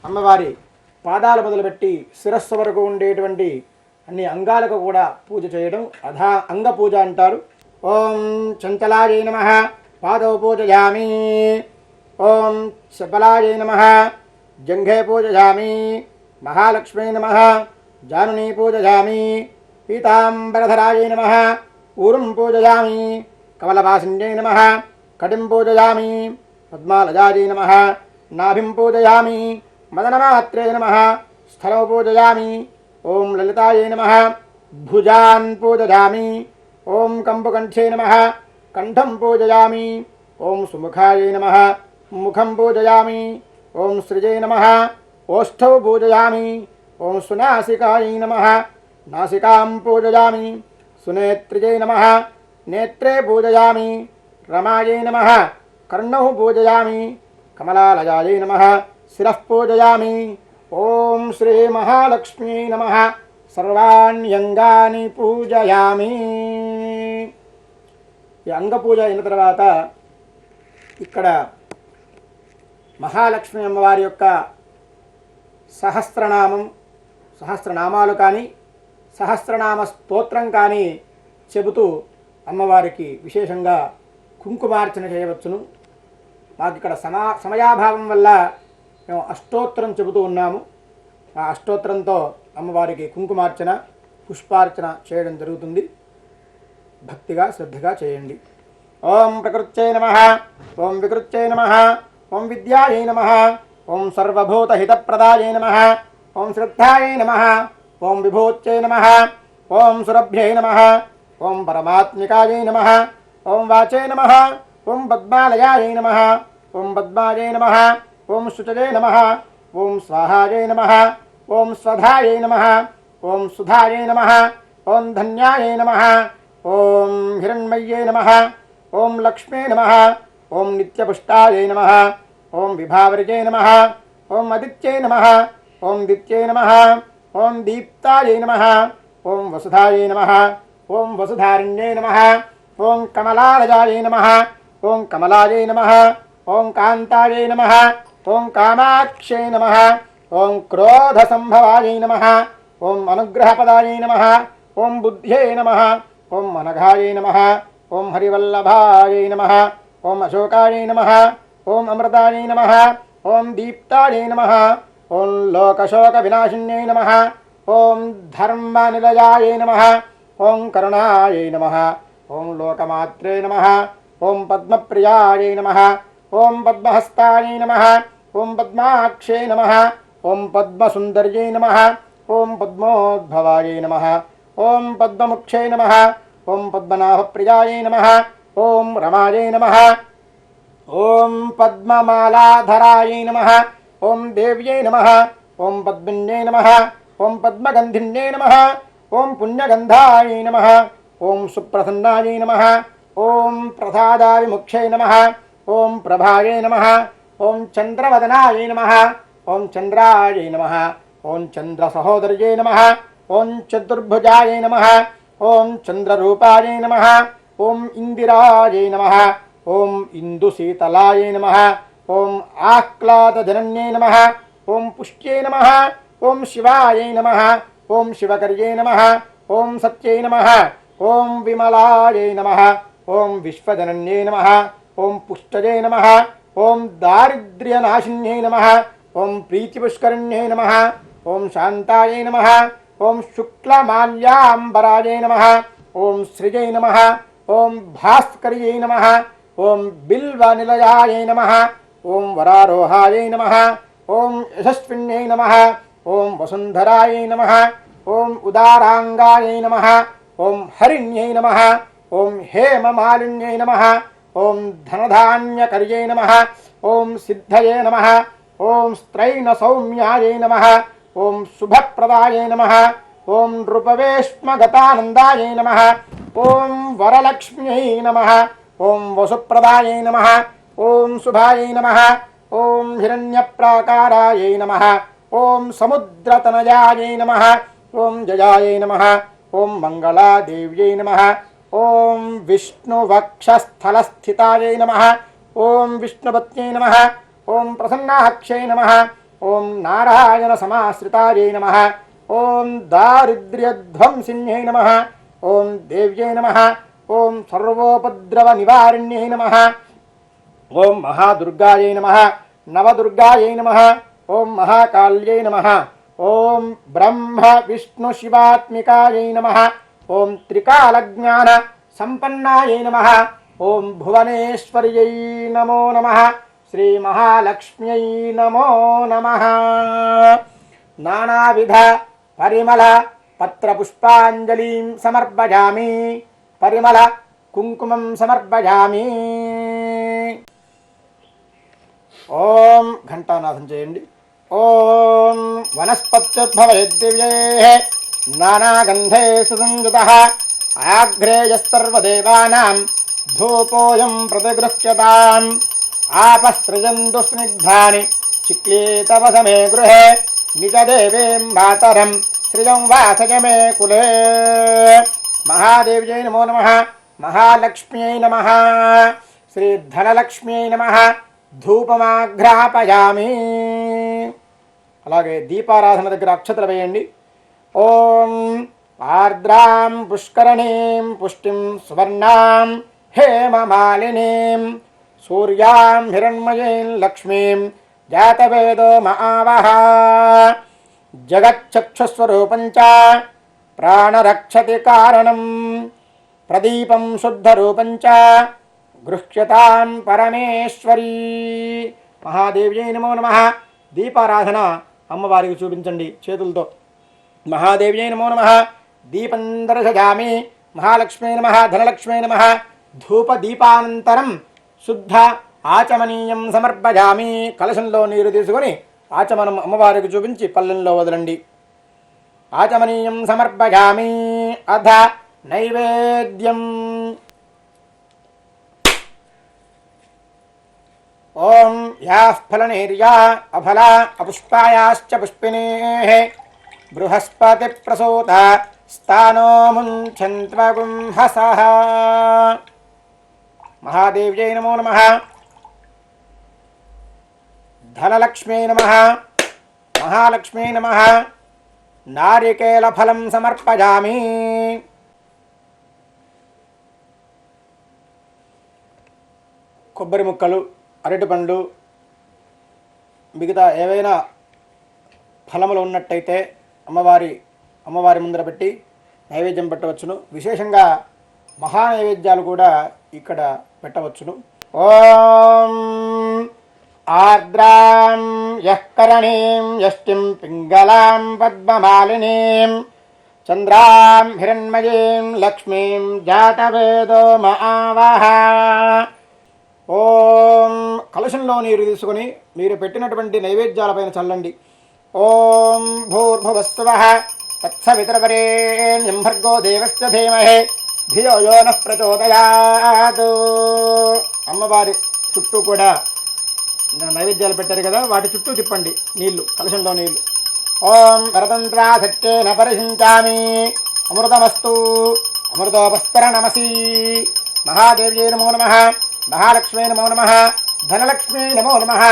అమ్మవారి పాదాలు మొదలుపెట్టి శిరస్సు వరకు ఉండేటువంటి అన్ని అంగాలకు కూడా పూజ చేయడం అంగ పూజ అంటారు ఓం చంచలాయై నమః పాదౌ పూజయామి ఓం శబలాయై నమః జంఘే పూజయామి మహాలక్ష్మీ నమః జానునీ పూజయామి పీతాంబరధరాయై నమః ఊరుం పూజయామి కమలవాసిన్యై నమః కటిం పూజయామి పద్మాలయాయై నమః నాభిం పూజయామి మదనమాత్రే నమః స్థలౌ పూజయామి ఓం లలితాయై నమః భుజాన్ పూజయామి ఓం కంబుకంఠే నమః కంఠం పూజయామి ఓం సుముఖాయై నమః ముఖం పూజయామి ఓం సృజై నమః ఓష్ఠౌ పూజయామి ఓం సునాసికాయై నమః నాసికాం పూజయామి సునేత్రిజై నమః నేత్రే పూజయామి రమాయై నమః కర్ణౌ పూజయామి కమలాలయాయై నమః శిరః పూజయామి ఓం శ్రీ మహాలక్ష్మ్యై నమః సర్వాణ్యంగాని పూజయామి ఈ అంగ పూజ అయిన తర్వాత ఇక్కడ మహాలక్ష్మి అమ్మవారి యొక్క సహస్రనామాలు కానీ సహస్రనామ స్తోత్రం కానీ చెబుతూ అమ్మవారికి విశేషంగా కుంకుమార్చన చేయవచ్చును. మాకు ఇక్కడ సమయాభావం వల్ల మేము అష్టోత్తరం చెబుతూ ఉన్నాము. ఆ అష్టోత్తరంతో అమ్మవారికి కుంకుమార్చన పుష్పార్చన చేయడం జరుగుతుంది. భక్తిగా శ్రద్ధగా చేయండి. ఓం ప్రకృత్యై నమః ఓం వికృత్యై నమః ఓం విద్యాయై నమః ఓం సర్వభూతహితప్రదాయై నమః ఓం శ్రద్ధాయై నమః ఓం విభూత్యై నమః ఓం సురభ్యై నమః ఓం పరమాత్మికాయై నమః ఓం వాచై నమః ఓం పద్మాలయాయై నమః ఓం పద్మాయై నమః ఓం శుచయై నమః ఓం స్వాహాయై నమః ఓం స్వధాయై నమః ఓం సుధాయై నమః ఓం ధన్యాయై నమః ఓం హిరణ్మయ్యై నమః ఓం లక్ష్మీ నమః ఓం నిత్యపుష్టాయై నమః ఓం విభావరిజై నమః ఓం అదిత్యై నమః ఓం దిత్యై నమః ఓం దీప్తాయై నమః ఓం వసుధాయై నమః ఓం వసుధారిణ్యై నమః ఓం కమలాలయాయై నమః ఓం కమలాయై నమః ఓం కాంతాయై నమః ఓం కామాక్షై నమః ఓం క్రోధసంభవాయై నమః ఓం అనుగ్రహపదాయై నమః ఓం బుద్ధ్యై నమః ఓం అనఘాయై నమః ఓం హరివల్లభాయై నమః ఓం అశోకాయై నమః ఓం అమృతాయై నమః ఓం దీప్తాయై నమః ఓం లోకశోక వినాశిన్యై నమః ఓం ధర్మనిలయాయై నమః ఓం కరుణాయై నమః ఓం లోకమాత్రే నమః ఓం పద్మప్రియాయై నమః ఓం పద్మహస్తాయై నమః ఓం పద్మాక్షై నమః ఓం పద్మసుందర్యై నమః ఓం పద్మోద్భవాయై నమః ఓం పద్మముక్షై నమః ఓం పద్మనాభప్రియాయై నమః ఓం రమాయై నమః ఓం పద్మమాలాధరాయై నమః ఓం దేవ్యై నమః ఓం పద్మిన్యై నమః ఓం పద్మగంధిన్యై నమః ఓం పుణ్యగంధాయై నమః ఓం సుప్రసన్నాయై నమః ఓం ప్రసాదావిముక్షై నమః ఓం ప్రభాయై నమః ఓం చంద్రవదనాయై నమః ఓం చంద్రాయై నమః ఓం చంద్రసహోదర్యై నమః ఓం చతుర్భుజాయై నమః ఓం చంద్రరూపాయై నమః ఓం ఇందిరాయై నమః ఓం ఇందుశీతలాయై నమః ఓం ఆహ్లాదజనన్యై నమః ఓం పుష్ట్యై నమః ఓం శివాయై నమః ఓం శివకర్యై నమః ఓం సత్యై నమః ఓం విమలాయై నమః ఓం విశ్వజనన్యై నమః ఓం పుష్టజై నమః ఓం దారిద్ర్యనాశిన్యై నమః ఓం ప్రీతిపుష్కరిణ్యై నమః ఓం శాంతాయై నమః ఓం శుక్లమాల్యాంబరాయై నమః ఓం సృజై నమః ఓం భాస్కర్యై నమః ఓం బిల్వనిలయాయై నమః ఓం వరారోహాయై నమః ఓం యశస్విన్యై నమః ఓం వసుంధరాయై నమః ఓం ఉదారాంగాయై నమః ఓం హరిణ్యై నమః ఓం హేమమాలిన్యై నమః ఓం ధనధాన్యకర్యై నమః ఓం సిద్ధయే నమః ఓం స్త్రైణ సౌమ్యాయై నమః ఓం శుభప్రదాయై నమః ఓం నృపవేష్మగతానందాయై నమః ఓం వరలక్ష్మ్యై నమః ఓం వసుప్రదాయై నమః ఓం శుభాయై నమః ఓం హిరణ్యప్రాకారాయై నమః ఓం సముద్రతనయాయై నమః ఓం జయాయై నమః ఓం మంగళాదేవ్యై నమః ఓం విష్ణువక్షస్థలస్థితాయై నమః ఓం విష్ణుపత్న్యై నమః ఓం ప్రసన్నాక్షై నమః ఓం నారాయణ సమాశ్రితాయై నమః ఓం దారిద్ర్యధ్వంసిన్యై నమః ఓం దేవ్యై నమః ఓం సర్వోపద్రవ నివారిణ్యై నమః ఓం మహాదుర్గాయై నమః నవదుర్గాయై నమః ఓం మహాకాళ్యై నమః ఓం బ్రహ్మ విష్ణు శివాత్మికాయై నమః ఓం త్రికాలజ్ఞాన సంపన్నాయై నమః ఓం భువనేశ్వర్యై నమో నమః శ్రీ మహాలక్ష్మ్యై నమో నమః నానావిధ పరిమళ పత్రపుష్పాంజలిం సమర్పయామి పరిమళ కుంకుమం సమర్పయామి ఓం ఘంటానాథం చేయండి ఓం వనస్పత్యుద్భవయద్దివ్యే నానాగంధే సుసంయుతః ఆఘ్రేయస్తర్వదేవానాం ధూపోయం ప్రతిగృహ్యతాం ఆపస్త్రజంతు స్నిగ్ధాని చిక్లీతవసమే గృహే నిజదేవీం మాతరం శ్రియం వాసజ మే కులే మహాదేవ్యై నమో నమః మహాలక్ష్మ్యై నమః శ్రీ ధనలక్ష్మ్యై నమః ధూపమాఘ్రాపయామి. అలాగే దీపారాధన దగ్గర అక్షతలు వేయండి. ఓం ఆర్ద్రాం పుష్కరణీం పుష్టిం సువర్ణాం హేమమాలినీం సూర్యాం హిరణ్మయీం లక్ష్మీం జాతవేదో మహావహ జగచ్చక్షుస్వరూపం చ ప్రాణరక్షతి కారణం ప్రదీపం శుద్ధరూపం చ గృహ్యతాం పరమేశ్వరీ. మహాదేవ్యై నమో నమః. దీపారాధన అమ్మవారికి చూపించండి చేతులతో. మహాదేవ్యై నమో నమః. దీపం దర్శయామి. మహాలక్ష్మీ నమః ధనలక్ష్మీ నమః. ధూపదీపానంతరం శుద్ధ ఆచమనీయం సమర్పయామి. కలశంలో నీరు తీసుకొని ఆచమనం అమ్మవారికి చూపించి పల్లెంలో వదలండి. ఆచమనీయం సమర్పయామి. అథ నైవేద్యం. ఓం యాః ఫలనేర్యా అఫలా అపుష్పాయాశ్చ పుష్పిణేః బృహస్పతి ప్రసూత స్థానో ముంఛన్త్వగుంహసః. మహాదేవ్యై నమో నమః. ధనలక్ష్మీ నమః. మహాలక్ష్మీ నమః. నారికేళఫలం సమర్పయామి. కొబ్బరి ముక్కలు, అరటిపండ్లు, మిగతా ఏవైనా ఫలములు ఉన్నట్టయితే అమ్మవారి ముందర పెట్టి నైవేద్యం పెట్టవచ్చును. విశేషంగా మహానైవేద్యాలు కూడా ఇక్కడ పెట్టవచ్చును. ఓం ఆర్ద్రాం యఃకరణీం యష్టిం పింగళాం పద్మమాలినీం చంద్రాం హిరణ్మయీం లక్ష్మీం జాతవేదో మహావహ. ఓం కలశంలో నీరు తీసుకొని మీరు పెట్టినటువంటి నైవేద్యాలపైన చల్లండి. ఓం భూర్భువస్సువః తత్సవితుర్వరేణ్యం భర్గో దేవస్య ధీమహి ధియో యో నః ప్రచోదయాత్. అమ్మవారి చుట్టూ కూడా నైవేద్యాలు పెట్టారు కదా, వాటి చుట్టూ తిప్పండి నీళ్లు, కలశంలో నీళ్లు. ఓం వరతంత్రాసత్యేన పరిశించామి అమృతమస్తు అమృతోపస్తరణమసి. మహాదేవ్యై నమో నమః. మహాలక్ష్మీ నమో నమః. ధనలక్ష్మీ నమో నమః.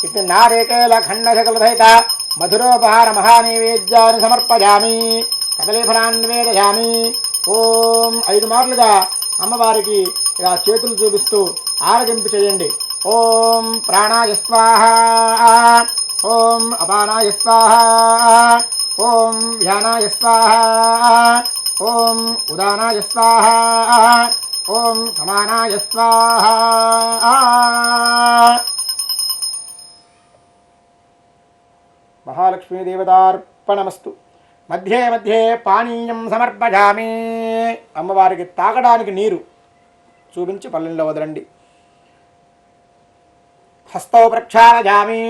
ఇది నారికేళ ఖండశకలసహిత మధురోపహార మహానైవేద్యాన్ని సమర్పయామి. కదలీఫలాన్ని నివేదయామి. ఓం 5 మార్లుగా అమ్మవారికి ఇలా చేతులు చూపిస్తూ ఆరగింపు చేయండి. ఓం ప్రాణాయ స్వాహ. ఓం అపానాయ స్వాహ. ఓం వ్యానాయ స్వాహ. ఓం ఉదానాయ స్వాహ. ఓం సమానాయ స్వాహ. మహాలక్ష్మీదేవతార్పణమస్తు. మధ్యే మధ్యే పానీయం సమర్పయామి. అమ్మవారికి తాగడానికి నీరు చూపించి పల్లెంలో వదలండి. హస్తౌ ప్రక్షాళయామి.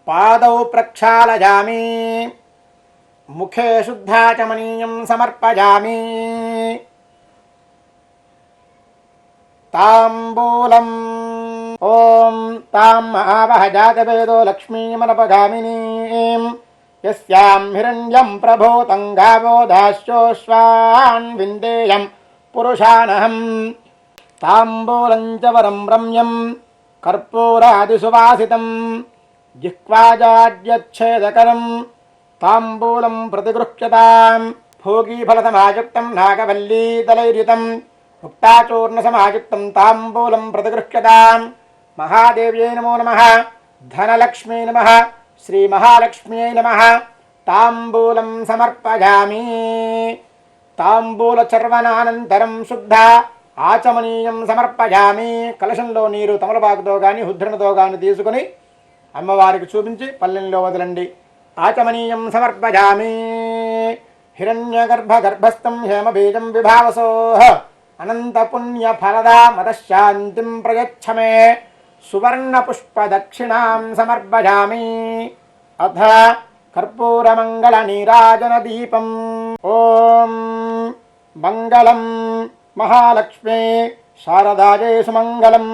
పాదౌ ప్రక్షాళయామి. ముఖే శుద్ధాచమనీయం సమర్పయామి. తాంబూలం. ఓం తాం మహావహ జాతవేదో లక్ష్మీమనపగామినీం యస్యాం హిరణ్యం ప్రభూతం గావో దాస్యోశ్వాన్ విందేయం పురుషానహం. తాంబూలం చ వరం రమ్యం కర్పూరాదిసువాసితం జిహ్వాజాడ్యచ్ఛేదకరం తాంబూలం ప్రతిగృహ్యతాం. భోగీఫలసమాయుక్తం నాగవల్లీదలైర్యుతం ముక్తాచూర్ణసమాయుక్తం తాంబూలం ప్రతిగృహ్యతాం. మహాదేవ్యై నమో నమః. ధనలక్ష్మీ నమః. శ్రీ మహాలక్ష్మ్యై నమః. తాంబూలం సమర్పయామి. తాంబూలచర్వనానంతరం శుద్ధ ఆచమనీయం సమర్పయామి. కలశంలో నీరు తమలపాకుతో కానీ హుద్రణతో కానీ తీసుకుని అమ్మవారికి చూపించి పల్లెంలో వదలండి. ఆచమనీయం సమర్పయామి. హిరణ్యగర్భగర్భస్థం హేమబీజం విభావసోః అనంతపుణ్యఫలదా మతశాంతిం ప్రయచ్చమే. సువర్ణపుష్పదక్షిణాం సమర్పయామి. అథ కర్పూరమంగళనీరాజనదీపం. ఓం మంగళం మహాలక్ష్మే శారదాయై సుమంగళం.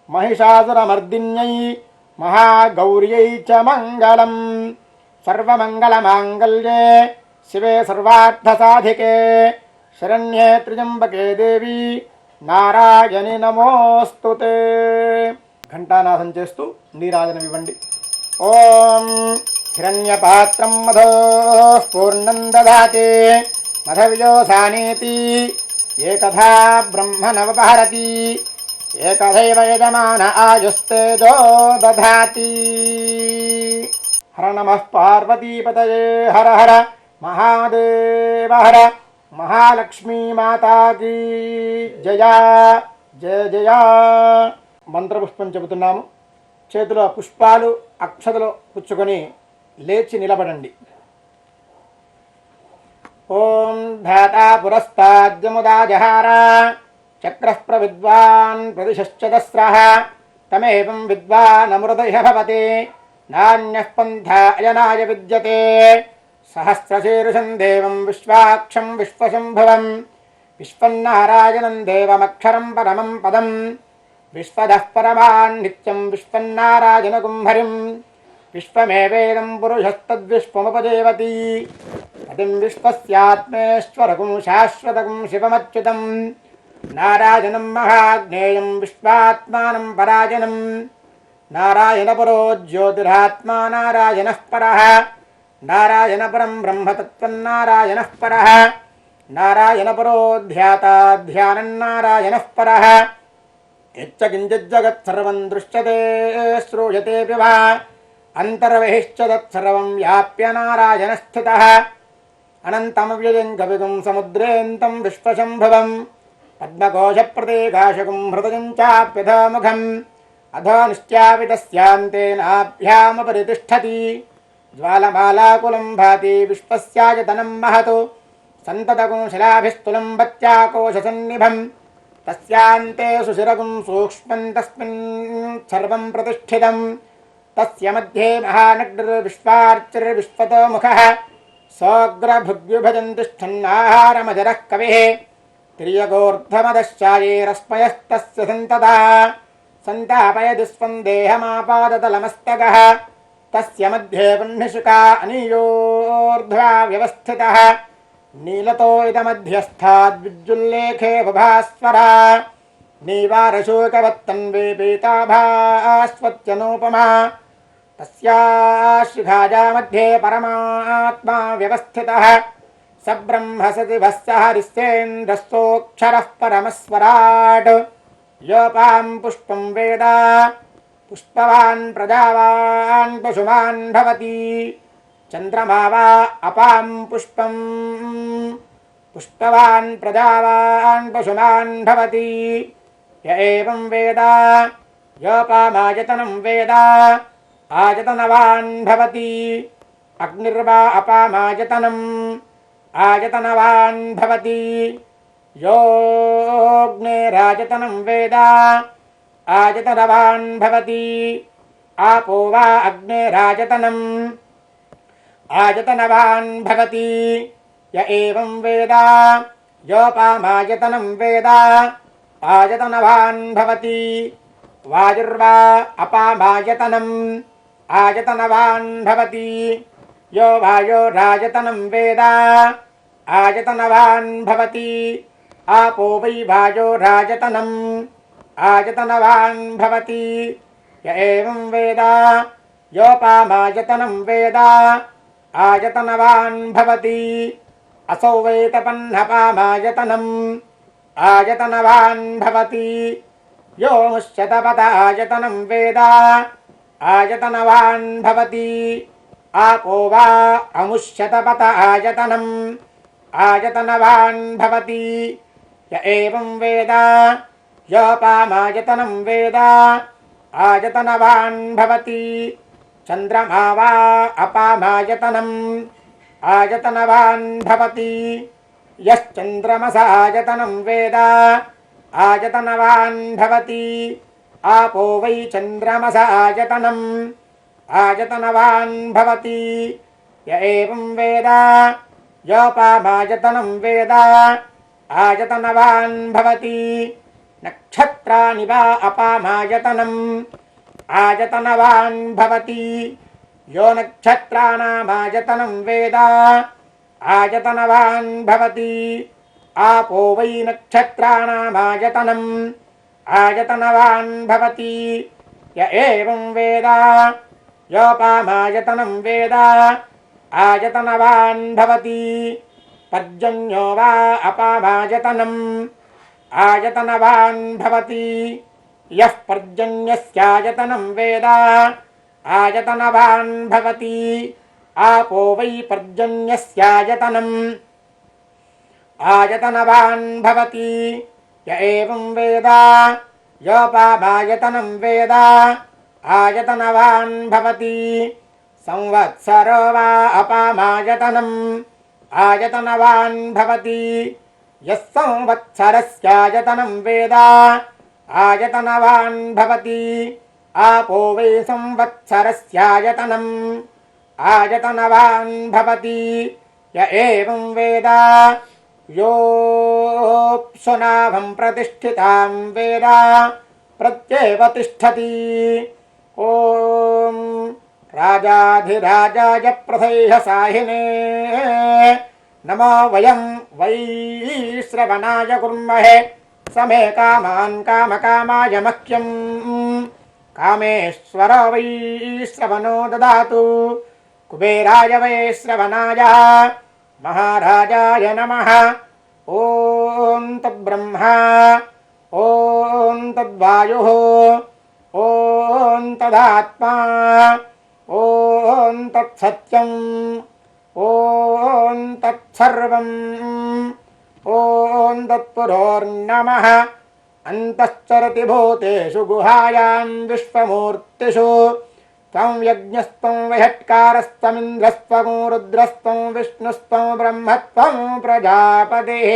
మహిషాసురమర్దిన్యై మహాగౌర్యై చ మంగళం. సర్వమంగళమాంగళ్యే శివే సర్వార్థసాధికే శరణ్యే త్ర్యంబకే దేవి నారాయణి నమోస్తుతే. ఘంటానాథం చేస్తూ నీరాజనం ఇవ్వండి. ఓం హిరణ్యపాత్రం మధో పూర్ణం దదాతి మధవిజోసానేతి ఏకథా బ్రహ్మణవపహరతి ఏకథైవ యజమాన ఆయుస్తేజో దధాతి. హర నమః పార్వతీపతయే హర హర మహాదేవ హర. మహాలక్ష్మీ మాతాకి జయ జయ జయ. మంత్రపుష్పం చెబుతున్నాము. చేతిలో పుష్పాలు అక్షతలు పుచ్చుకొని లేచి నిలబడండి. ఓం ధాతా పురస్తాద్యముదాజహార చక్రః ప్రవిద్వాన్ ప్రదిశశ్చదస్రః తమేవం విద్వానమృత ఇహ భవతి నాన్యః పంథా అయనాయ విద్యతే. సహస్రశీర్షం దేవం విశ్వాక్షం విశ్వశంభవం విశ్వన్నారాయణం దేవమక్షరం పరమం పదం విశ్వదః పరమాన్ నిత్యం విశ్వన్నారాయణగుం హరిం విశ్వమేవేదం పురుషస్తద్విశ్వముపజేవతి పతిం విశ్వస్యాత్మేశ్వరగుం శాశ్వతగుం శివమచ్యుతం నారాయణం మహాజ్ఞేయం విశ్వాత్మానం పరాయణం నారాయణపరో జ్యోతిరాత్మా నారాయణః పరః నారాయణపరం బ్రహ్మతత్వన్నారాయణః పరః నారాయణపరో ధ్యాతా ధ్యానం నారాయణః పరః యచ్చ కించిజ్జగత్సర్వం దృశ్యతే శ్రూయతేపి వా అంతర్బహిశ్చ తత్సర్వం వ్యాప్య నారాయణస్థితః అనంతమవ్యయం కవిగుం సముద్రేంతం విశ్వశంభవం పద్మకోశప్రదేకాశకం హృదయం చాప్యథాముఖం అధోనిశ్చాపి తస్యాంతే నాభ్యాముపరి తిష్టతి జ్వాలమాలాకులం భాతి విశ్వస్యాయతనం మహతు సంతతగుం శిలాభిస్థులం బత్యాకోశసన్నిభం తస్యాంతే సుశిరగుం సూక్ష్మం తస్మిన్ సర్వం ప్రతిష్ఠితం తస్య మధ్యే మహానగ్నిర్విశ్వార్చిర్విశ్వతో ముఖః సోగ్రభుగ్యుభజన్ తిష్ఠన్నాహారమజరః కవిః తిర్యగోర్ధమదశ్చాయేరస్మయస్తస్య సంతదా సంతాపయది స్వం దేహమాపాదతలమస్తకః తస్య మధ్యే వహ్నిశుకా అనీయోర్ధ్వా వ్యవస్థితః నీలతో ఇదమధ్యస్థాద్విజ్జుల్లేఖే బభాస్వరా నీవారశోకవత్తన్వే పీతాభాస్వత్యనూపమా తస్యాశిఖాజా మధ్యే పరమాత్మా వ్యవస్థితః స బ్రహ్మ సదివః స హరిశ్చేంద్రస్తోక్షరః పరమస్వరాట్ యోపాం పుష్పం వేద పుష్పవాన్ ప్రజావాన్ పశుమాన్ భవతి చంద్రమా వా అపాం పుష్పం పుష్పవాన్ ప్రజావాన్ పశుమాన్ భవతి య ఏవం వేద యోపామాయతనం వేద ఆయతనవాన్ భవతి అగ్నిర్వా అపామాయతనం ఆయతనవాన్ భవతి యోగ్నేరాయతనం వేద ఆయతనవాన్ భవతి ఆపో వా అగ్నేరాయతనం ఆయతనవాన్ భవతి య ఏవం వేద యోపామాయతనం వేద ఆయతనవాన్ భవతి వాయుర్వా అపామాయతనం ఆయతనవాన్ భవతి యో వాయోరాయతనం వేద ఆయతనవాన్ భవతి ఆపో వై వాయోరాయతనం ఆయతనవాన్ భవతి య ఏవం వేద యోపామాయతనం వేద ఆయతనవాన్ భవతి అసౌ వై తపన్నపామాయతనం ఆయతనవాన్ భవతి యో ముష్యతపత ఆయతనం వేద ఆయతనవాన్ భవతి ఆపో వా అముష్యతపత ఆయతనం ఆయతనవాన్ భవతి య ఏవం వేద యోపామాయతనం వేద ఆయతనవాన్ భవతి చంద్రమా వా అపామాయతనం ఆయతనవాన్ భవతి యశ్చంద్రమసాయతనం వేద ఆయతనవాన్ భవతి ఆపో వై చంద్రమసాయతనం ఆయతనవాన్ భవతి య ఏవం వేద యోపామాయతనం వేద ఆయతనవాన్ భవతి నక్షత్రాణి వా అపామాయతనం ఆయతనవాన్ భవతి యో నక్షత్రాణామాయతనం వేద ఆయతనవాన్ భవతి ఆపో వై నక్షత్రాణామాయతనం ఆయతనవాన్ భవతి య ఏవం వేద యోపామాయతనం వేద ఆయతనవాన్ భవతి పర్జన్యో వా అపామాయతనం ఆయతనవాన్ భవతి యః పర్జన్యస్యాయతనం వేద ఆయతనవాన్ భవతి ఆపో వై పర్జన్యస్యాయతనం ఆయతనవాన్ భవతి య ఏవం వేద యోపామాయతనం వేద ఆయతనవాన్ భవతి సంవత్సరో వా అపామాయతనం ఆయతనవాన్ భవతి యః సంవత్సరస్యాయతనం వేద ఆయతనవాన్ భవతి ఆపో వై సంవత్సరస్యాయతనం ఆయతనవాన్ భవతి య ఏవం వేద యోప్సునాభం ప్రతిష్ఠితాం వేద प्रत्येव तिष्ठति। ॐ राजाधिराजाय प्रथैह साहिने नमो वयं वै श्रवणाय कुर्महे समे कामान् कामकामाय मह्यं कामेश्वर वै श्रवणो ददातु कुबेराय वै श्रवणाय महाराजाय नमः। ॐ तद्ब्रह्मा ॐ तद्वायुः ॐ तदात्मा ॐ तत्सत्यम् ॐ तत्सर्वम् ॐ तत्पुरोर्नमः। अन्तश्चरति भूतेषु गुहायां विश्वमूर्तिषु त्वं यज्ञस्त्वं वैहट्कारस्त्वमिन्द्रस्त्वं रुद्रस्त्वं विष्णुस्त्वं ब्रह्मत्वं प्रजापतिः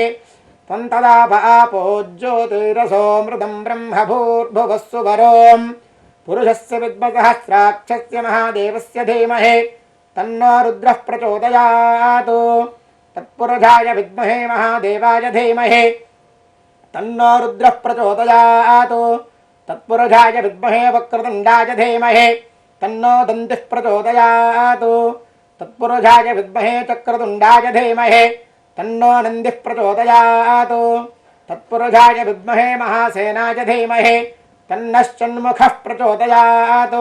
त्वं तदाप आपो ज्योतिरसो मृदं ब्रह्म भूर्भुवः सुवरों पुरुषस्य विद्मसहस्राक्षस्य महादेवस्य धीमहि तन्नो रुद्रः प्रचोदयात्। तत्पुरुषाय विद्महे महादेवाय धीमहि तन्नो रुद्रः प्रचोदयात्। तत्पुरुषाय विद्महे वक्रतुण्डाय धीमहि तन्नो दन्तिः प्रचोदयात्। तत्पुरुषाय विद्महे चक्रतुण्डाय धीमहि तन्नो नन्दिः प्रचोदयात्। तत्पुरुषाय विद्महे महासेनाय धीमहि तन्नश्चन्मुखः प्रचोदयात्।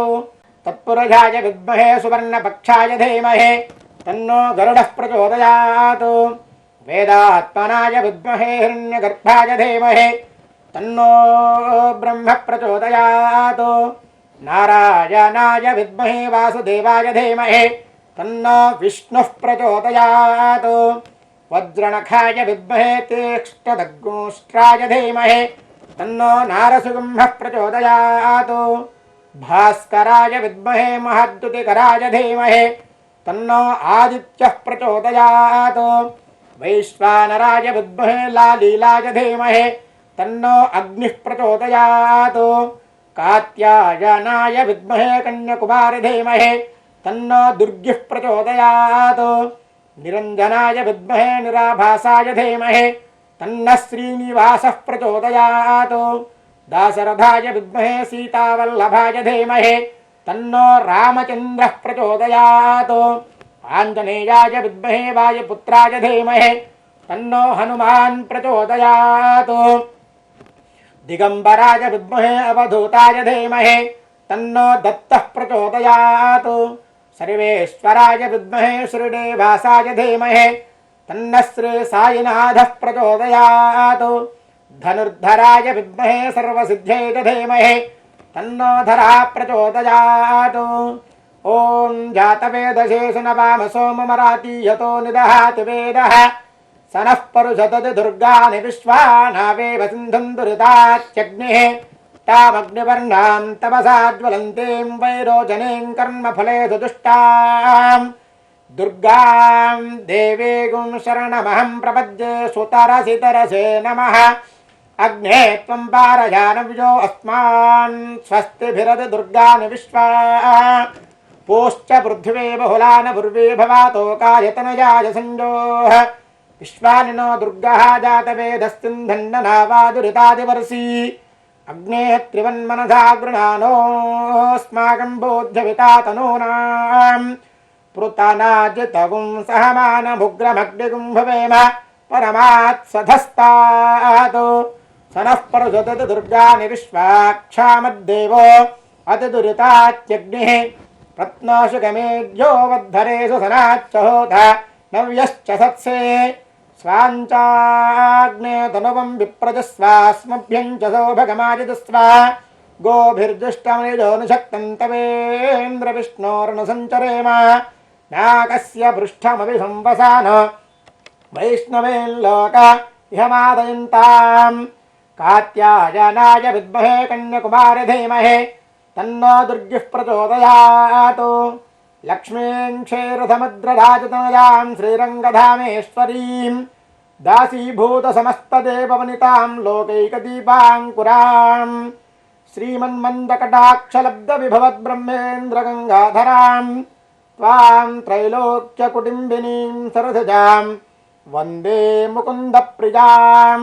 तत्पुरुषाय विद्महे सुवर्णपक्षाय धीमहि तन्नो गरुडः प्रचोदयात्। वेदात्मनाय विद्महे हिरण्यगर्भाय धीमहि तन्नो ब्रह्म प्रचोदयात्। नारायणाय विद्महे वासुदेवाय धीमहि तन्नो विष्णुः प्रचोदयात्। वज्रणखाय विद्महे तीक्ष्णदग्गोष्ट्राय धीमहि तन्नो नारसिंहः प्रचोदयात्। भास्कराय विद्महे महद्युतिकराय धीमहि तन्नो आदित्यः प्रचोदयात्। वैश्वानराय विद्महे लालीलाय धीमहि तन्नो अग्निः प्रचोदयात्। कात्यायनाय विद्महे कन्याकुमारी धीमहि तन्नो दुर्गिः प्रचोदयात्। निरञ्जनाय विद्महे निराभासाय धीमहि तन्नः श्रीनिवासः प्रचोदयात्। दाशरथाय विद्महे सीतावल्लभाय धीमहि तन्नो रामचन्द्रः प्रचोदयात्। आञ्जनेयाय विद्महे वायुपुत्राय धीमहि तन्नो हनुमान् प्रचोदयात्। दिगम्बराय विद्महे अवधूताय धीमहि तन्नो दत्तः प्रचोदयात्। सर्वेश्वराय विद्महे श्रीनिवासाय धीमहि तन्नः श्रीसायिनाथः प्रचोदयात्। धनुर्धराय विद्महे सर्वसिद्ध्यै धीमहि तन्नो धरः प्रचोदयात्। ॐ जातवेदशेषु नवाम सोममरातीयतो निदहाति वेदः स नः परुषतति दुर्गानि विश्वानावेव सिन्धुं दुरितात्यग्निः तामग्निवर्णां तपसा ज्वलन्तीं वैरोचनीं कर्मफलेषु दुष्टां दुर्गां देवीं शरणमहं प्रपद्ये सुतरसि तरसे नमः। अग्ने त्वं पारयानव्यो अस्मान् स्वस्तिभिरति दुर्गानि विश्वा पोश्च पृथ्वी बहुलान पूर्वी भवातोकायतनयाय संजोः विश्वानि नो दुर्गः जातवेदस्तिन्धन्ननावादुरितादिवर्षी अग्ने त्रिवन्मनसा गृणानोऽस्माकं बोध्यविता तनूनां पृतनाजितगुं सहमानमुग्रमग्निगुं भवेम परमात्सधस्तात्। स नः परुषतति दुर्गानि विश्वाक्षामद्देवो अतिदुरितात्यग्निः रत्नाशुगमेभ्यो वद्धरेषु सनाच्च होत नव्यश्च सत्से स्वाञ्चाग्ने तनुवं विप्रजस्वास्मभ्यं च सौभगमाजितस्व गोभिर्जुष्टमनिजोनुशक्तं तवेन्द्रविष्णोर्नुसञ्चरेम नाकस्य पृष्ठमपि संवसान वैष्णवेल्लोक इहमादयन्ताम्। कात्यायनाय विद्महे कन्याकुमारी धीमहि तन्नो दुर्गिः प्रचोदयात्। लक्ष्मीं क्षीरसमुद्रराजतनयां श्रीरङ्गधामेश्वरीं दासीभूतसमस्तदेववनितां लोकैकदीपाङ्कुरां श्रीमन्मन्दकटाक्षलब्धविभवद्ब्रह्मेन्द्रगङ्गाधरां त्वां त्रैलोक्यकुटुम्बिनीं सरसजां वन्दे मुकुन्दप्रियां।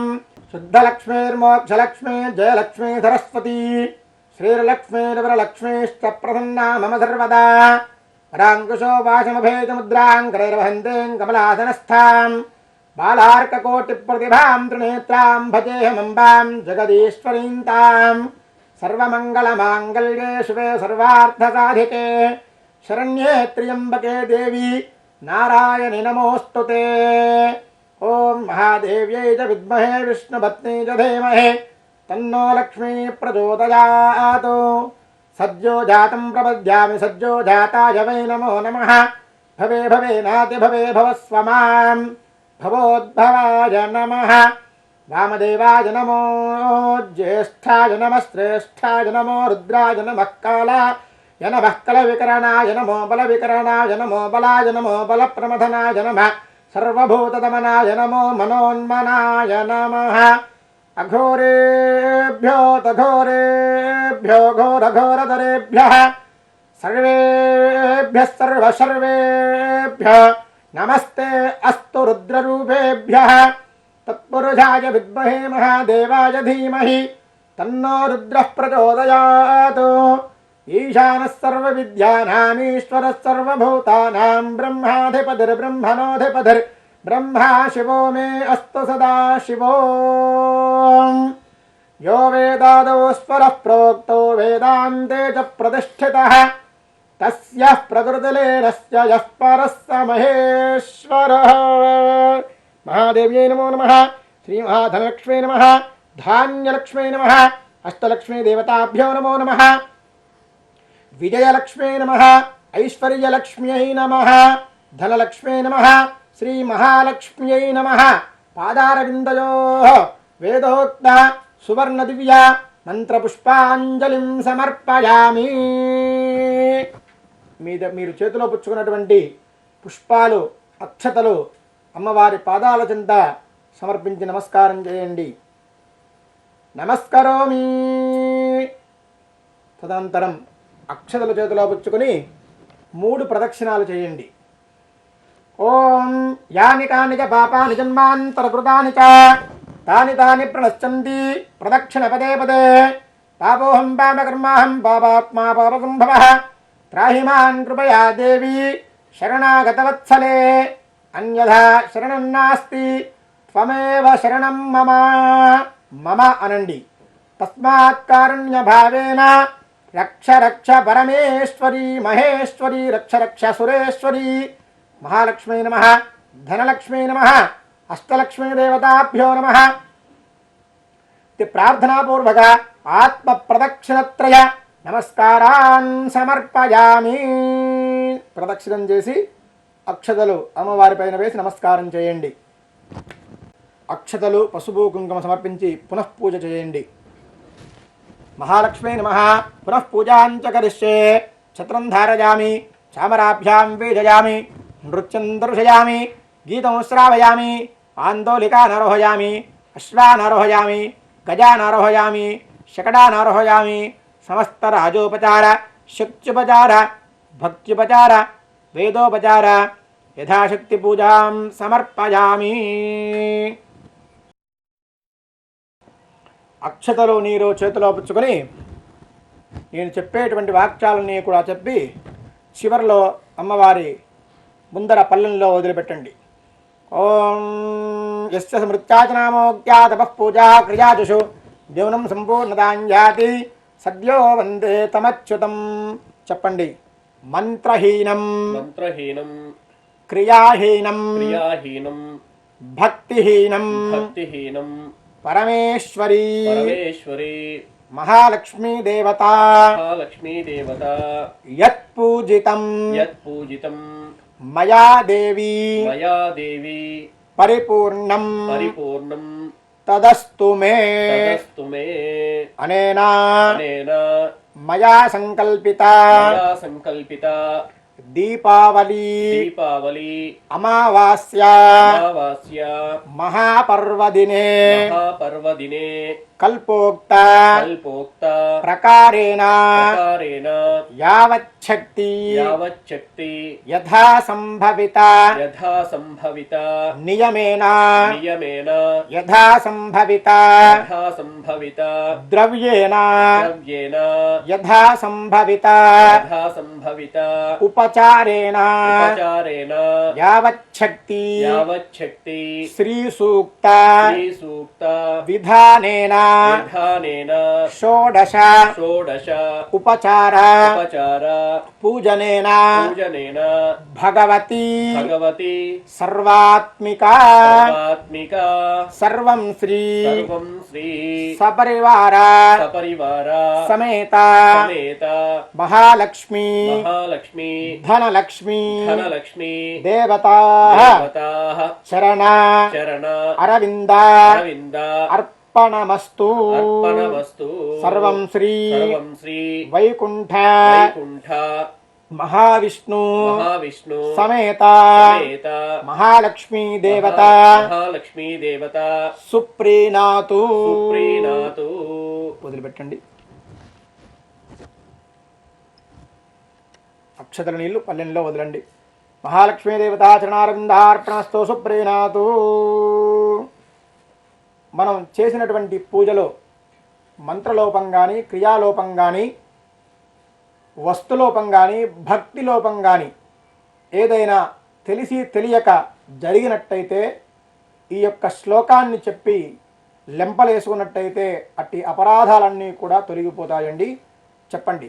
शुद्धलक्ष्मीर्मोक्षलक्ष्मी जयलक्ष्मी सरस्वती श्रीर्लक्ष्मीर्वरलक्ष्मीश्च प्रसन्ना मम सर्वदा पराङ्कुशो वाचमभेदमुद्रां करैर्वहन्तीं कमलासनस्थां बालार्ककोटिप्रतिभां त्रिनेत्रां भजेऽहमम्बां जगदीश्वरीं तां सर्वमङ्गलमाङ्गल्ये शिवे सर्वार्थसाधिके शरण्ये त्र्यम्बके देवी नारायणि नमोऽस्तुते। ओम महादेव्यै च विद्महे विष्णुपत्नी च धीमहि तन्नो लक्ष्मी प्रचोदयात्। सज्जो जातं प्रपद्यामि सज्जो जाताय वै नमो नमः। भवे भवे नाति भवे भवस्व मां भवोद्भवाय नमः। वामदेवाय नमो ज्येष्ठाय नमः श्रेष्ठाय नमो रुद्राय नमः कालाय नमः कलविकरणाय नमो बलविकरणाय नमो बलाय नमो बलप्रमथनाय नमः सर्वभूतदमनाय नमो मनोन्मनाय नमः। अघोरेभ्यो तघोरेभ्यो घोरघोरधरेभ्यः सर्वेभ्यः सर्वसर्वेभ्यः नमस्ते अस्तु रुद्ररूपेभ्यः। तत्पुरुषाय विद्महे महादेवाय धीमहि तन्नो रुद्रः प्रचोदयात्। ईशानः सर्वविद्यानामीश्वरः सर्वभूतानां ब्रह्माधिपतिर्ब्रह्मणोऽधिपतिर्ब्रह्मा शिवो मे अस्तु सदा शिवो। यो वेदादौ स्वरः प्रोक्तो वेदान्ते च प्रतिष्ठितः तस्यः प्रकृतिलीनस्य यः परः स महेश्वरः। महादेव्यै नमो नमः। श्रीमहाधनलक्ष्मी नमः। धान्यलक्ष्मी नमः। अष्टलक्ष्मी देवताभ्यो नमो नमः। विजयलक्ष्मी नमः। ऐश्वर्यलक्ष्म्यै नमः। धनलक्ष्मी नमः। श्रीमहालक्ष्म्यै नमः। पादारविन्दयोः वेदोक्त सुवर्णदिव्य మంత్రపుష్పాంజలిం సమర్పయామి. మీరు చేతిలో పుచ్చుకున్నటువంటి పుష్పాలు అక్షతలు అమ్మవారి పాదాల చెంత సమర్పించి నమస్కారం చేయండి. నమస్కరోమి. తదనంతరం అక్షతలు చేతిలో పుచ్చుకొని 3 ప్రదక్షిణాలు చేయండి. ఓం యాని కాని చ పాపాని జన్మాంతరకృతాని చ తాని తాని ప్రణశ్చంతి ప్రదక్షిణ పదే పదే. పాపోహం పాపకర్మాహం పాపాత్మా పాపసంభవః త్రాహి మాం కృపయా దేవి శరణాగతవత్సలే అన్యథా శరణం నాస్తి త్వమేవ శరణం మమ. మమ అనండి. తస్మాత్ కారుణ్య భావేన రక్ష రక్ష పరమేశ్వరి మహేశ్వరి రక్ష రక్ష సురేశ్వరి. మహాలక్ష్మీ నమః. ధనలక్ష్మీ నమః. అష్టలక్ష్మీ దేవతాభ్యో నమః. ప్రార్థనాపూర్వక ఆత్మ ప్రదక్షిణత్రయ నమస్కారాన్ సమర్పయామి. ప్రదక్షిణం చేసి అక్షతలు అమ్మవారి పైన వేసి నమస్కారం చేయండి. అక్షతలు పసుపు కుంకుమ సమర్పించి పునఃపూజ చేయండి. మహాలక్ష్మీ నమః. పునఃపూజాంచ కరిష్యే. ఛత్రం ధారయామి. చామరాభ్యాం వీజయామి. నృత్యం దర్శయామి. గీతం శ్రావయామి. ఆందోళికానారోహయామి. అశ్వానారోహయామి. గజానారోహయామి. శకటానారోహయామి. సమస్త రాజోపచార శక్త్యుపచార భక్త్యుపచార వేదోపచార యథాశక్తి పూజాం సమర్పయామి. అక్షతలు నీరు చేతిలో పుచ్చుకొని నేను చెప్పేటువంటి వాక్యాలని కూడా చెప్పి చివరిలో అమ్మవారి ముందర పల్లెంలో వదిలిపెట్టండి. ఓం యస్య స్మృత్యాచనామోక్యా తపః పూజా క్రియాచుషు ద్యౌనం సంపూర్ణతాంజాతి సద్యో వందే తమచ్యుతం. చెప్పండి. మంత్రహీనం మంత్రహీనం క్రియాహీనం క్రియాహీనం భక్తిహీనం భక్తిహీనం పరమేశ్వరీ పరమేశ్వరి మహాలక్ష్మీ దేవత మహాలక్ష్మీ దేవత యత్పూజితం యత్పూజితం మయా దేవి మయా దేవి పరిపూర్ణం పరిపూర్ణం తదస్తు మే. తదస్తు మే. అనేన అనేన మయా సంకల్పిత మయా సంకల్పిత దీపావళి దీపావళి అమావాస్య అమావాస్య మహాపర్వదినే మహాపర్వదినే కల్పోక్త కల్పోక్త ప్రకారేణ ప్రకారేణ యావచ్చక్తి యావచ్చక్తి యథా సంభవిత యథా సంభవిత నియమేన నియమేన యథా సంభవిత యథా సంభవిత ద్రవ్యేణ ద్రవ్యేన యథా సంభవిత యథా సంభవిత ఉపచారేణ ఉపచారేణ యావచ్చక్తి యావచ్చక్తి శ్రీ సూక్త శ్రీ సూక్త విధానేన విధానేన షోడశ షోడశ ఉపచార ఉపచార పూజనేన పూజనేన భగవతి భగవతి సర్వాత్మిక సర్వాత్మిక సర్వం శ్రీ సర్వం శ్రీ సపరివార సపరివార సమేత సమేత మహాలక్ష్మి మహాలక్ష్మి ధనలక్ష్మి ధనలక్ష్మి దేవతా దేవతాః శరణ చరణ అరవింద అరవింద అర్పణమస్తు అర్పణమస్తు సర్వం శ్రీ సర్వం శ్రీ వైకుంఠ వైకుంఠ మహావిష్ణు మహావిష్ణు సమేత సమేత మహాలక్ష్మీ దేవత మహాలక్ష్మీ దేవత సుప్రీణాతు సుప్రీణాతు. వదిలిపెట్టండి. అక్షతల నీళ్లు పల్లెంలో వదలండి. మహాలక్ష్మీ దేవత చరణారవిందార్పణస్తు సుప్రీణాతు. మనం చేసినటువంటి పూజలో మంత్రలోపం కానీ క్రియాలోపం కానీ వస్తులోపం కానీ భక్తి లోపం కానీ ఏదైనా తెలిసి తెలియక జరిగినట్టయితే ఈ యొక్క శ్లోకాన్ని చెప్పి లెంపలేసుకున్నట్టయితే అట్టి అపరాధాలన్నీ కూడా తొలగిపోతాయండి. చెప్పండి.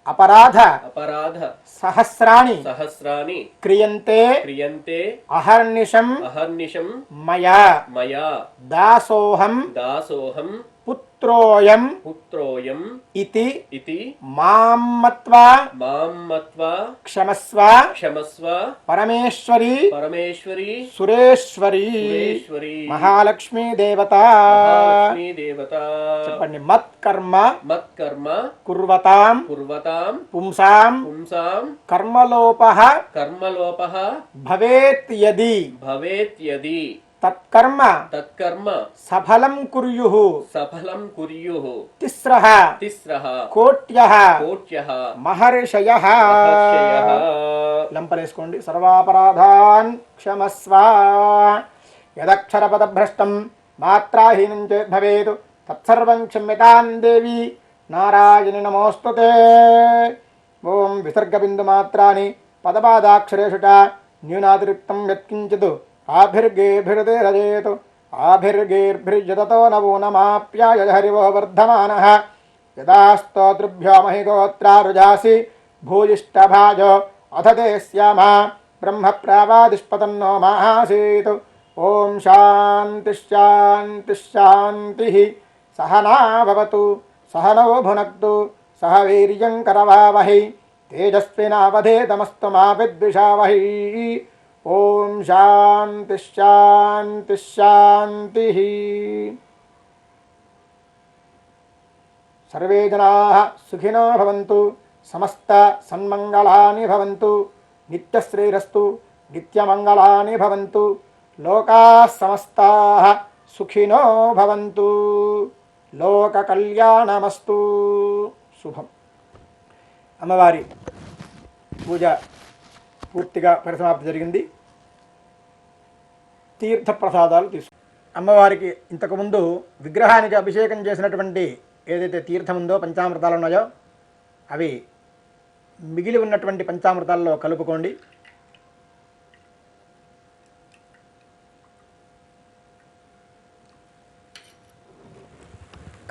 అపరాధ అపరాధ సహస్రాణి సహస్రాని క్రియంతే క్రియంతే అహర్నిశం అహర్నిశం మయా మయా దాసోహం దాసోహం పుత్రోయం పుత్రోయం ఇతి ఇతి మాం మత్వా మాం మత్వా క్షమస్వ క్షమస్వ పరమేశ్వరి పరమేశ్వరి సురేశ్వరి సురేశ్వరి మహాలక్ష్మీ దేవత. మహాలక్ష్మీ దేవత. చెప్పండి. మత్కర్మ మత్కర్మ కుర్వతాం కుర్వతాం పుంసాం పుంసాం కర్మలోపః కర్మలోపః భవేత్ యది భవేత్ యది తత్కర్మ తత్కర్మ సఫలం కుర్యుః సఫలం కుర్యుః తిస్రః తిస్రః కోట్యః కోట్యః మహర్షయః. మహర్షయః. లంపలేసుకోండి. సర్వాపరాధాన్ క్షమస్వ. యదక్షరపదభ్రష్టం మాత్రాహీనం చేత్ భవేత్ తత్సర్వం క్షమ్యతాం దేవి నారాయణి నమోస్తుతే. ఓం విసర్గబిందుమాత్రాని పదపాదాక్షరేషు చ న్యూనాతిరిక్తం యత్కించిత్ ఆభిర్గేభిర్దేరజేతు ఆభిర్గేర్భిర్యతతో నవో నమాప్యాయ హరివో వర్ధమానః. యదా స్తోతృభ్యో మహిగోత్రారుజాసి భూయిష్టభాజో అథ తే స్యామ బ్రహ్మ ప్రావాదిష్పతన్నో మహాసీతు. ఓం శాంతి శాంతి శాంతి. సహనా భవతు సహనో భునక్తు సహ వీర్యం కరవావహై తేజస్వినావధేతమస్తు మా విద్విషావహై. ఓం శాంతి శాంతి శాంతి. సర్వే జనాః సుఖినో భవంతు సమస్త సన్మంగళాని భవంతు నిత్యశ్రీరస్తు నిత్యమంగళాని భవంతు లోకాః సమస్తాః సుఖినో భవంతు లోక కళ్యాణమస్తు. శుభం. అమ్మవారి పూజ పూర్తిగా పరిసమాప్తి జరిగింది. తీర్థప్రసాదాలు తీసుకు అమ్మవారికి ఇంతకుముందు విగ్రహానికి అభిషేకం చేసినటువంటి ఏదైతే తీర్థం ఉందో పంచామృతాలు ఉన్నాయో అవి మిగిలి ఉన్నటువంటి పంచామృతాల్లో కలుపుకోండి.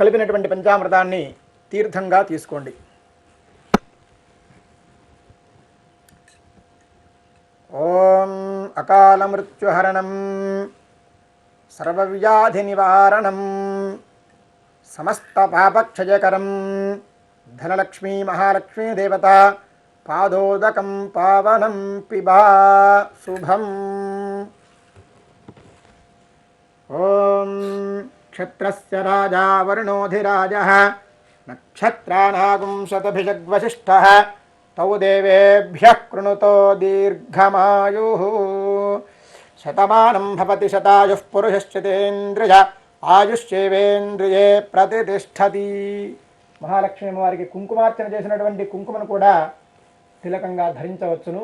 కలిపినటువంటి పంచామృతాన్ని తీర్థంగా తీసుకోండి. ఓం అకాల మృత్యుహరణం సర్వవ్యాధి నివారణం సమస్త పాపక్షయకరం ధనలక్ష్మీ మహాలక్ష్మీ దేవత పాదోదకం పావనం పిబా. శుభం. ఓం క్షత్రస్య రాజా వరుణోధిరాజః నక్షత్రానాగుం శతభిషగ్వశిష్ఠః తౌ దేవేభ్యః కృణుతో దీర్ఘమాయుః. శతమానం భవతి శతాయుః పురుషశ్చతేంద్రియ ఆయుష్యేవేంద్రియే ప్రతిష్టతి. మహాలక్ష్మి వారికి కుంకుమార్చన చేసినటువంటి కుంకుమను కూడా తిలకంగా ధరించవచ్చును,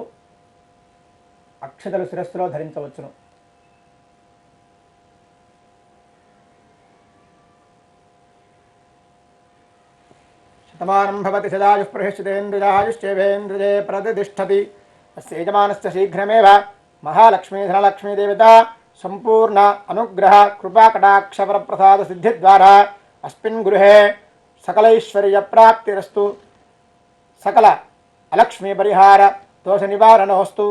అక్షతలు శిరస్సులో ధరించవచ్చును. శతమానం భవతి సదాయుః ప్రతిష్ఠితేంద్రియాయుష్యేవేంద్రియే ప్రతిష్టతి. అస్య యజమానస్య శీఘ్రమేవ మహాలక్ష్మీ ధనలక్ష్మీ దేవత సంపూర్ణ అనుగ్రహ కృపాకటాక్ష వరప్రసాద సిద్ధి ద్వారా అస్మిన్ గృహే సకలైశ్వర్య ప్రాప్తిరస్తు, సకల అలక్ష్మీ పరిహార దోష నివారణోస్తు,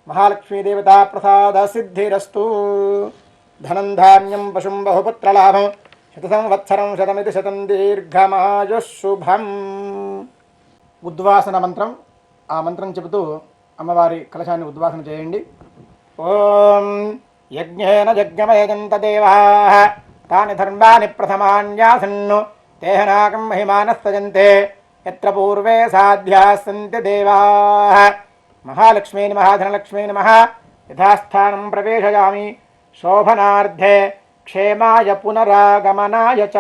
మహాలక్ష్మీ దేవతా ప్రసాద సిద్ధిరస్తు. ధనం ధాన్యం పశుం బహుపుత్రలాభం శత సంవత్సరం శతమితి శతం దీర్ఘమాయు శుభం. ఉద్వాసన మంత్రం. ఆ మంత్రం చెబుతూ అమ్మవారి కలశాన్ని ఉద్వాసన చేయండి. ఓం యజ్ఞేన యజ్ఞమయజంత దేవాః తాని ధర్మాని ప్రథమాన్యాసన్ను తేహనాకం మహిమానస్తజంతే యత్ర పూర్వే సాధ్యాः సంతి దేవాః. మహాలక్ష్మీ నమః ధనలక్ష్మీ నమః. యథాస్థానం ప్రవేశయామి శోభనార్థే క్షేమాయ పునరాగమనాయ చ.